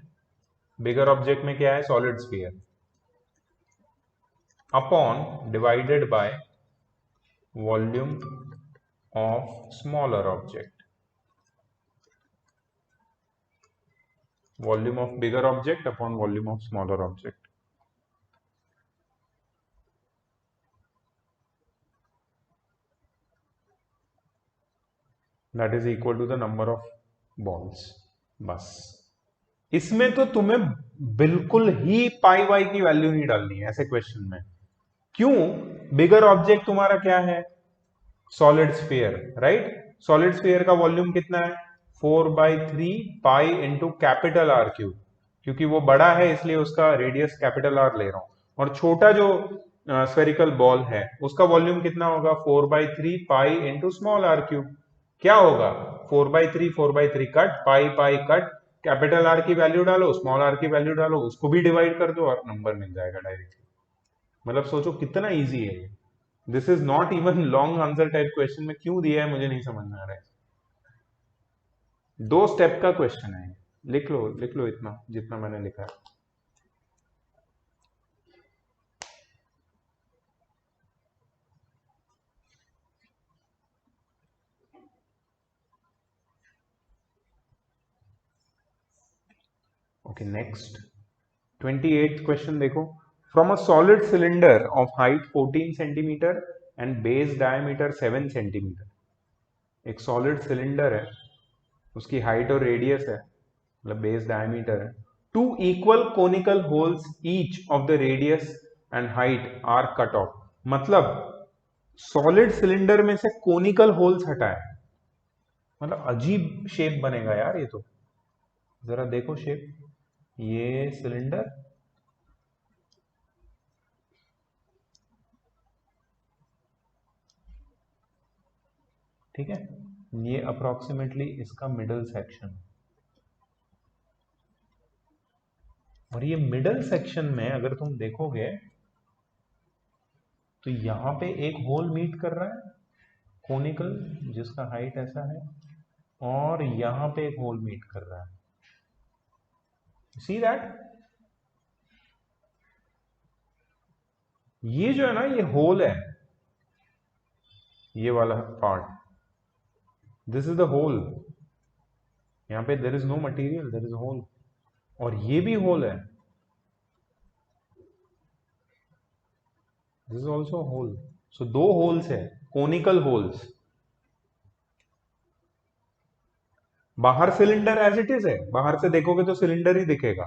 bigger object में क्या है, solid sphere, upon divided by volume of smaller object, volume of bigger object upon volume of smaller object. That is equal to the number of balls. बस इसमें तो तुम्हें बिल्कुल ही पाई Y की value नहीं डालनी है ऐसे क्वेश्चन में. क्यों? बिगर ऑब्जेक्ट तुम्हारा क्या है, solid sphere, right. Solid sphere का वॉल्यूम कितना है, 4/3 pi into capital R cube, क्योंकि वो बड़ा है इसलिए उसका रेडियस कैपिटल आर ले रहा हूं. और छोटा जो स्फेरिकल बॉल है उसका वॉल्यूम कितना होगा, 4/3 pi into small r cube. क्या होगा, 4/3 cut, pi pi cut, capital r की वैल्यू डालो, स्मॉल आर की वैल्यू डालो, उसको भी डिवाइड कर दो और नंबर मिल जाएगा डायरेक्टली. मतलब सोचो कितना इजी है. This is not even long answer type question में क्यों दिया है मुझे नहीं समझ में आ रहा है. 2 स्टेप का क्वेश्चन है. लिख लो इतना जितना मैंने लिखा है. ओके नेक्स्ट 28th क्वेश्चन देखो. From a solid cylinder of height 14 centimetre and base diameter 7 centimetre. एक सॉलिड सिलेंडर है, उसकी हाइट और रेडियस है, मतलब बेस डायमीटर है. 2 equal conical holes each of the radius and height are cut off. मतलब solid cylinder में से कोनिकल होल्स हटाए, मतलब अजीब शेप बनेगा यार ये तो. जरा देखो शेप, ये सिलेंडर, ठीक है, ये अप्रोक्सीमेटली इसका मिडल सेक्शन. और ये मिडल सेक्शन में अगर तुम देखोगे तो यहां पे एक होल मीट कर रहा है कोनिकल, जिसका हाइट ऐसा है, और यहां पे एक होल मीट कर रहा है. सी दैट, ये जो है ना, ये होल है, ये वाला part, this is the hole. यहां पे there is no material, there is hole. और ये भी होल है, this is also hole. So 2 holes है, कोनिकल होल्स. बाहर सिलेंडर एज इट इज है, बाहर से देखोगे तो सिलेंडर ही दिखेगा.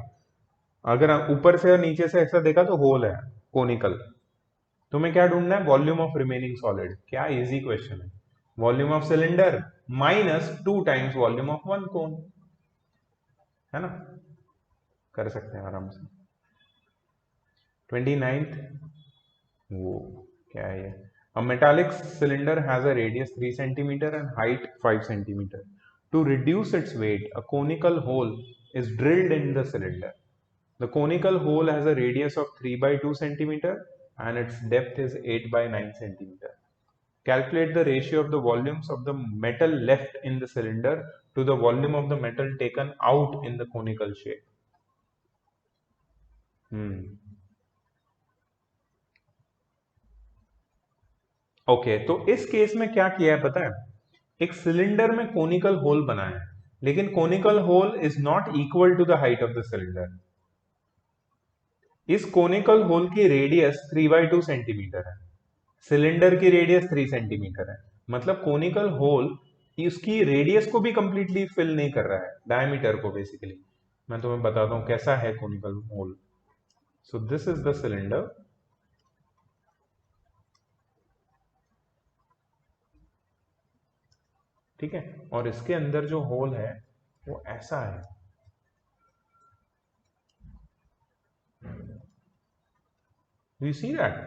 अगर ऊपर से और नीचे से ऐसा देखा तो होल है कोनिकल. तुम्हें क्या ढूंढना है, वॉल्यूम ऑफ रिमेनिंग सॉलिड. क्या इजी क्वेश्चन है. Volume of cylinder minus 2 times volume of 1 कोन, है ना, कर सकते हैं आराम से. 29th, वो क्या है ये, अ metallic cylinder has a radius 3 centimetre and height 5 centimetre. To reduce its weight, a conical hole is drilled in the cylinder. The conical hole has a radius of 3/2 centimeter and its depth is 8/9 centimeter. Calculate the ratio of the volumes of the metal left in the cylinder to the volume of the metal taken out in the conical shape. Okay, तो इस case में क्या किया है पता है, एक cylinder में कोनिकल होल बनाया है, लेकिन conical hole is not equal to the height of the cylinder. इस कोनिकल होल की रेडियस 3/2 सेंटीमीटर है, सिलेंडर की रेडियस 3 सेंटीमीटर है. मतलब कोनिकल होल इसकी रेडियस को भी कंप्लीटली फिल नहीं कर रहा है, डायमीटर को बेसिकली. मैं तुम्हें बताता हूं कैसा है conical hole. So this is the cylinder, ठीक है, और इसके अंदर जो होल है वो ऐसा है. Do you see that?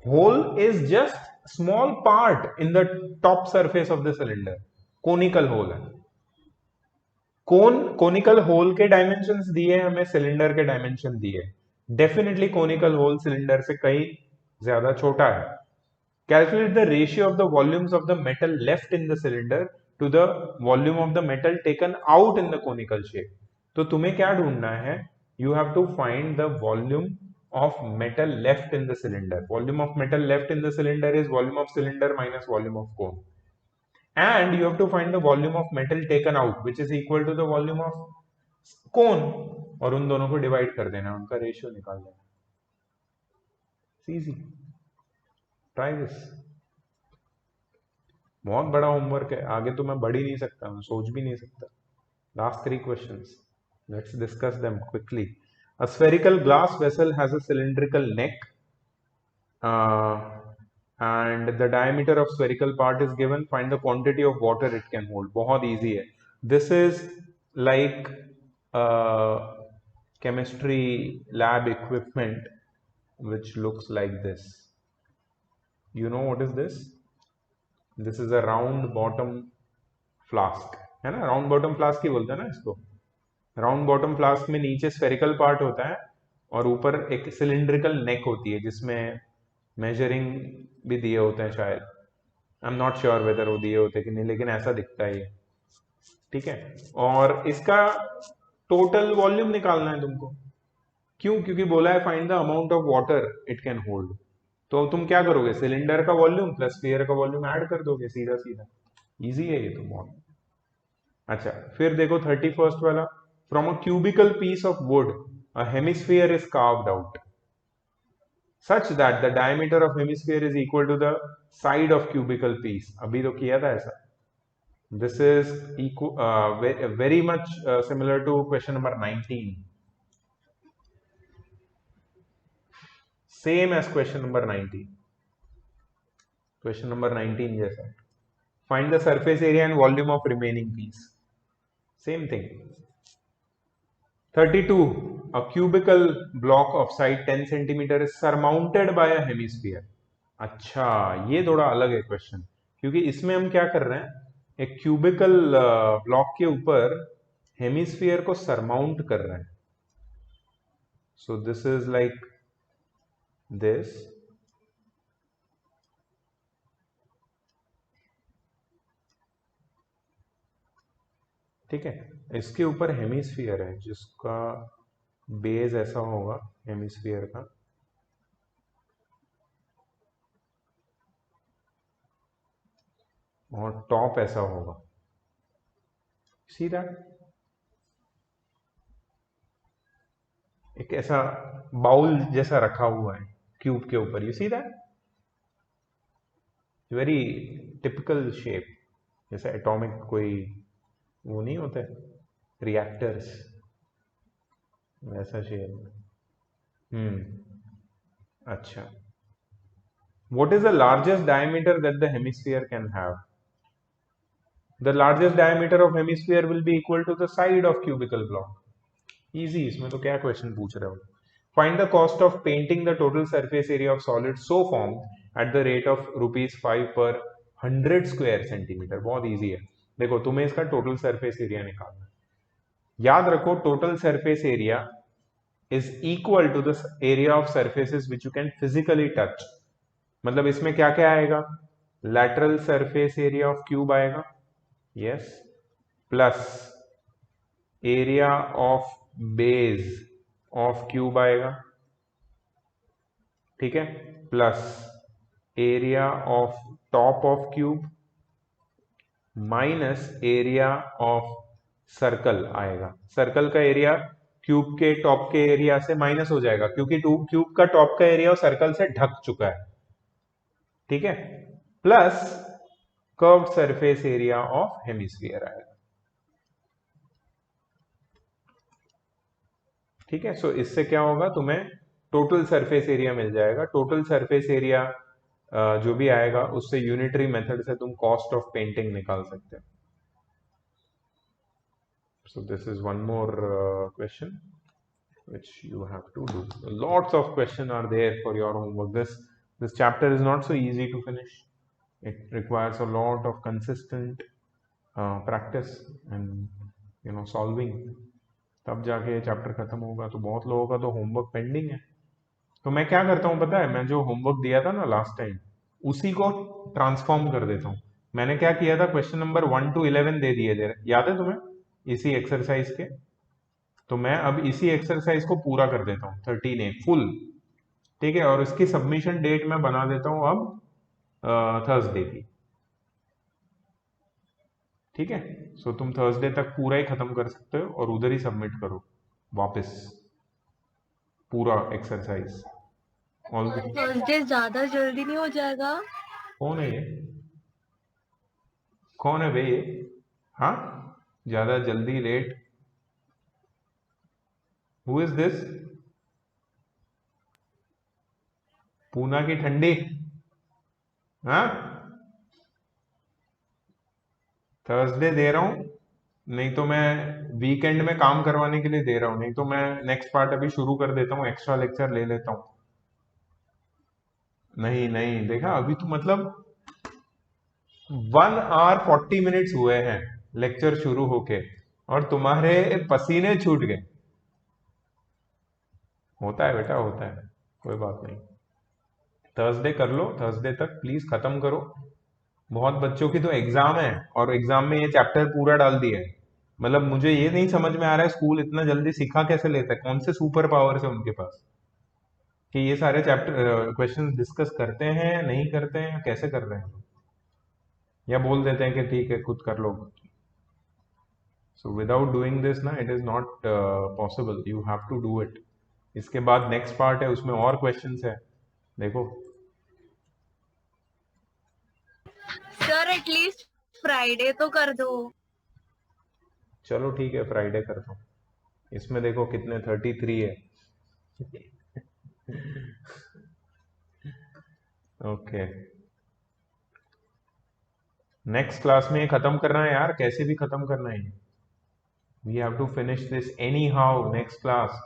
Hole is just small part in the top surface of the cylinder. Conical hole है. कोनिकल होल के डायमेंशंस दिए, हमें सिलेंडर के डायमेंशन दिए. डेफिनेटली कोनिकल होल सिलेंडर से कहीं ज्यादा छोटा है. Calculate the ratio of the volumes of the metal left in the cylinder to the volume of the metal taken out in the conical shape. तो तुम्हें क्या ढूंढना है? You have to find the volume of metal left in the cylinder. Volume of metal left in the cylinder is volume of cylinder minus volume of cone. And you have to find the volume of metal taken out, which is equal to the volume of cone. और उन दोनों को divide कर देना, उनका ratio निकाल देना. Easy. Try this. बहुत बड़ा होमवर्क है, आगे तो मैं बढ़ ही नहीं सकता, मैं सोच भी नहीं सकता. Last 3 questions. Let's discuss them quickly. A spherical glass vessel has a cylindrical neck, and the diameter of spherical part is given. Find the quantity of water it can hold. बहुत easy है. This is like chemistry lab equipment which looks like this. You know what is this? This is a round bottom flask, है ना? Round bottom flask ही बोलते हैं ना इसको. Round bottom flask में नीचे स्फेरिकल पार्ट होता है और ऊपर एक सिलिंड्रिकल नेक होती है जिसमें मेजरिंग भी दिए होते हैं शायद. आई एम नॉट श्योर वेदर वो दिए होते कि नहीं, लेकिन ऐसा दिखता है ये. ठीक है. और इसका टोटल वॉल्यूम निकालना है तुमको. क्यों? क्योंकि बोला है find the amount of water it can hold. तो तुम क्या करोगे? सिलेंडर का वॉल्यूम प्लस स्फीयर का वॉल्यूम ऐड कर दोगे, सीधा सीधा. इजी है ये तो बहुत. अच्छा, फिर देखो 31st वाला. From a cubical piece of wood a hemisphere is carved out such that the diameter of hemisphere is equal to the side of cubical piece. अभी तो किया था ऐसा. This is very much similar to question number 19. Same as question number 19. Question number 19 जैसा. Find the surface area and volume of remaining piece. Same thing. 32. A cubical block of side 10 centimeter is surmounted by a hemisphere. अच्छा, ये थोड़ा अलग है question, क्योंकि इसमें हम क्या कर रहे हैं? एक क्यूबिकल ब्लॉक के ऊपर हेमिस्फीयर को सरमाउंट कर रहे हैं. सो दिस इज लाइक दिस. ठीक है. इसके ऊपर हेमिस्फीयर है जिसका बेस ऐसा होगा हेमिस्फीयर का. और टॉप ऐसा होगा. See that? एक ऐसा बाउल जैसा रखा हुआ है क्यूब के ऊपर. You see that? Very typical shape, जैसे एटॉमिक कोई वो नहीं होता है, रिएक्टर्स, वैसा शेप. अच्छा. What is the largest diameter that the hemisphere can have? The largest diameter of hemisphere will be equal to the side of cubical block. Easy. इसमें तो क्या क्वेश्चन पूछ रहे हो? Find the cost of painting the total surface area of solid so formed at the rate of ₹5 per 100 square centimeter. बहुत easy है. देखो, तुम्हें इसका टोटल सरफेस एरिया निकालना है. याद रखो, total surface area is equal to the area of surfaces which you can physically touch. मतलब इसमें क्या क्या आएगा? Lateral surface area of cube आएगा, yes, plus area of base of cube आएगा. ठीक है. Plus area of top of cube minus area of circle आएगा. सर्कल का एरिया क्यूब के टॉप के एरिया से माइनस हो जाएगा क्योंकि क्यूब का टॉप का एरिया सर्कल से ढक चुका है. ठीक है. Plus curved surface area of hemisphere आएगा. ठीक है. सो इससे क्या होगा? तुम्हें टोटल सरफेस एरिया मिल जाएगा. टोटल सरफेस एरिया जो भी आएगा उससे यूनिटरी मेथड से तुम कॉस्ट ऑफ पेंटिंग निकाल सकते हो. सो this is one more question which you have to do. Lots of questions are there for your homework. This chapter is not so easy to finish. It requires a lot of consistent practice and solving. तब जाके chapter खत्म होगा. तो बहुत लोगों का तो homework pending है. तो मैं क्या करता हूँ पता है? मैं जो होमवर्क दिया था ना लास्ट टाइम, उसी को ट्रांसफॉर्म कर देता हूँ। मैंने क्या किया था, क्वेश्चन नंबर 1 to 11 दे दिए थे, याद है तुम्हें, इसी एक्सरसाइज के। तो मैं अब इसी एक्सरसाइज को पूरा कर देता हूँ 13A फुल, ठीक है। और इसकी सबमिशन डेट मैं बना देता हूँ अब थर्सडे की, ठीक है। सो तुम थर्सडे तक पूरा ही खत्म कर सकते हो और उधर ही सबमिट करो वापस पूरा एक्सरसाइज। ऑल थर्सडे ज्यादा जल्दी नहीं हो जाएगा? कौन है ये, कौन है भाई ये? हाँ, ज्यादा जल्दी late, who is this? Poona की ठंडी, हाँ। थर्सडे दे रहा हूँ, नहीं तो मैं वीकेंड में काम करवाने के लिए दे रहा हूँ, नहीं तो मैं नेक्स्ट पार्ट अभी शुरू कर देता हूँ, एक्स्ट्रा लेक्चर ले लेता हूँ। नहीं नहीं, देखा अभी तो मतलब 1 hour 40 minutes हुए हैं लेक्चर शुरू होके और तुम्हारे पसीने छूट गए। होता है बेटा, होता है, कोई बात नहीं। थर्सडे कर लो, थर्सडे तक प्लीज खत्म करो। बहुत बच्चों की तो एग्जाम है और एग्जाम में ये चैप्टर पूरा डाल दिया है। मतलब मुझे ये नहीं समझ में आ रहा है स्कूल इतना जल्दी सिखा कैसे लेता है, कौन से सुपर पावर्स है उनके पास कि ये सारे चैप्टर क्वेश्चंस डिस्कस करते हैं, नहीं करते हैं, कैसे कर रहे हैं, या बोल देते हैं कि ठीक है खुद कर लो। सो विदाउट डूइंग दिस ना, it is not possible, you have to do it. इसके बाद नेक्स्ट पार्ट है, उसमें और क्वेश्चंस है, देखो। सर एटलीस्ट फ्राइडे तो कर दो। चलो ठीक है, फ्राइडे करता हूँ। इसमें देखो कितने 33 है। ओके, नेक्स्ट क्लास में ये खत्म करना है यार, कैसे भी खत्म करना है। We have to finish this anyhow next class.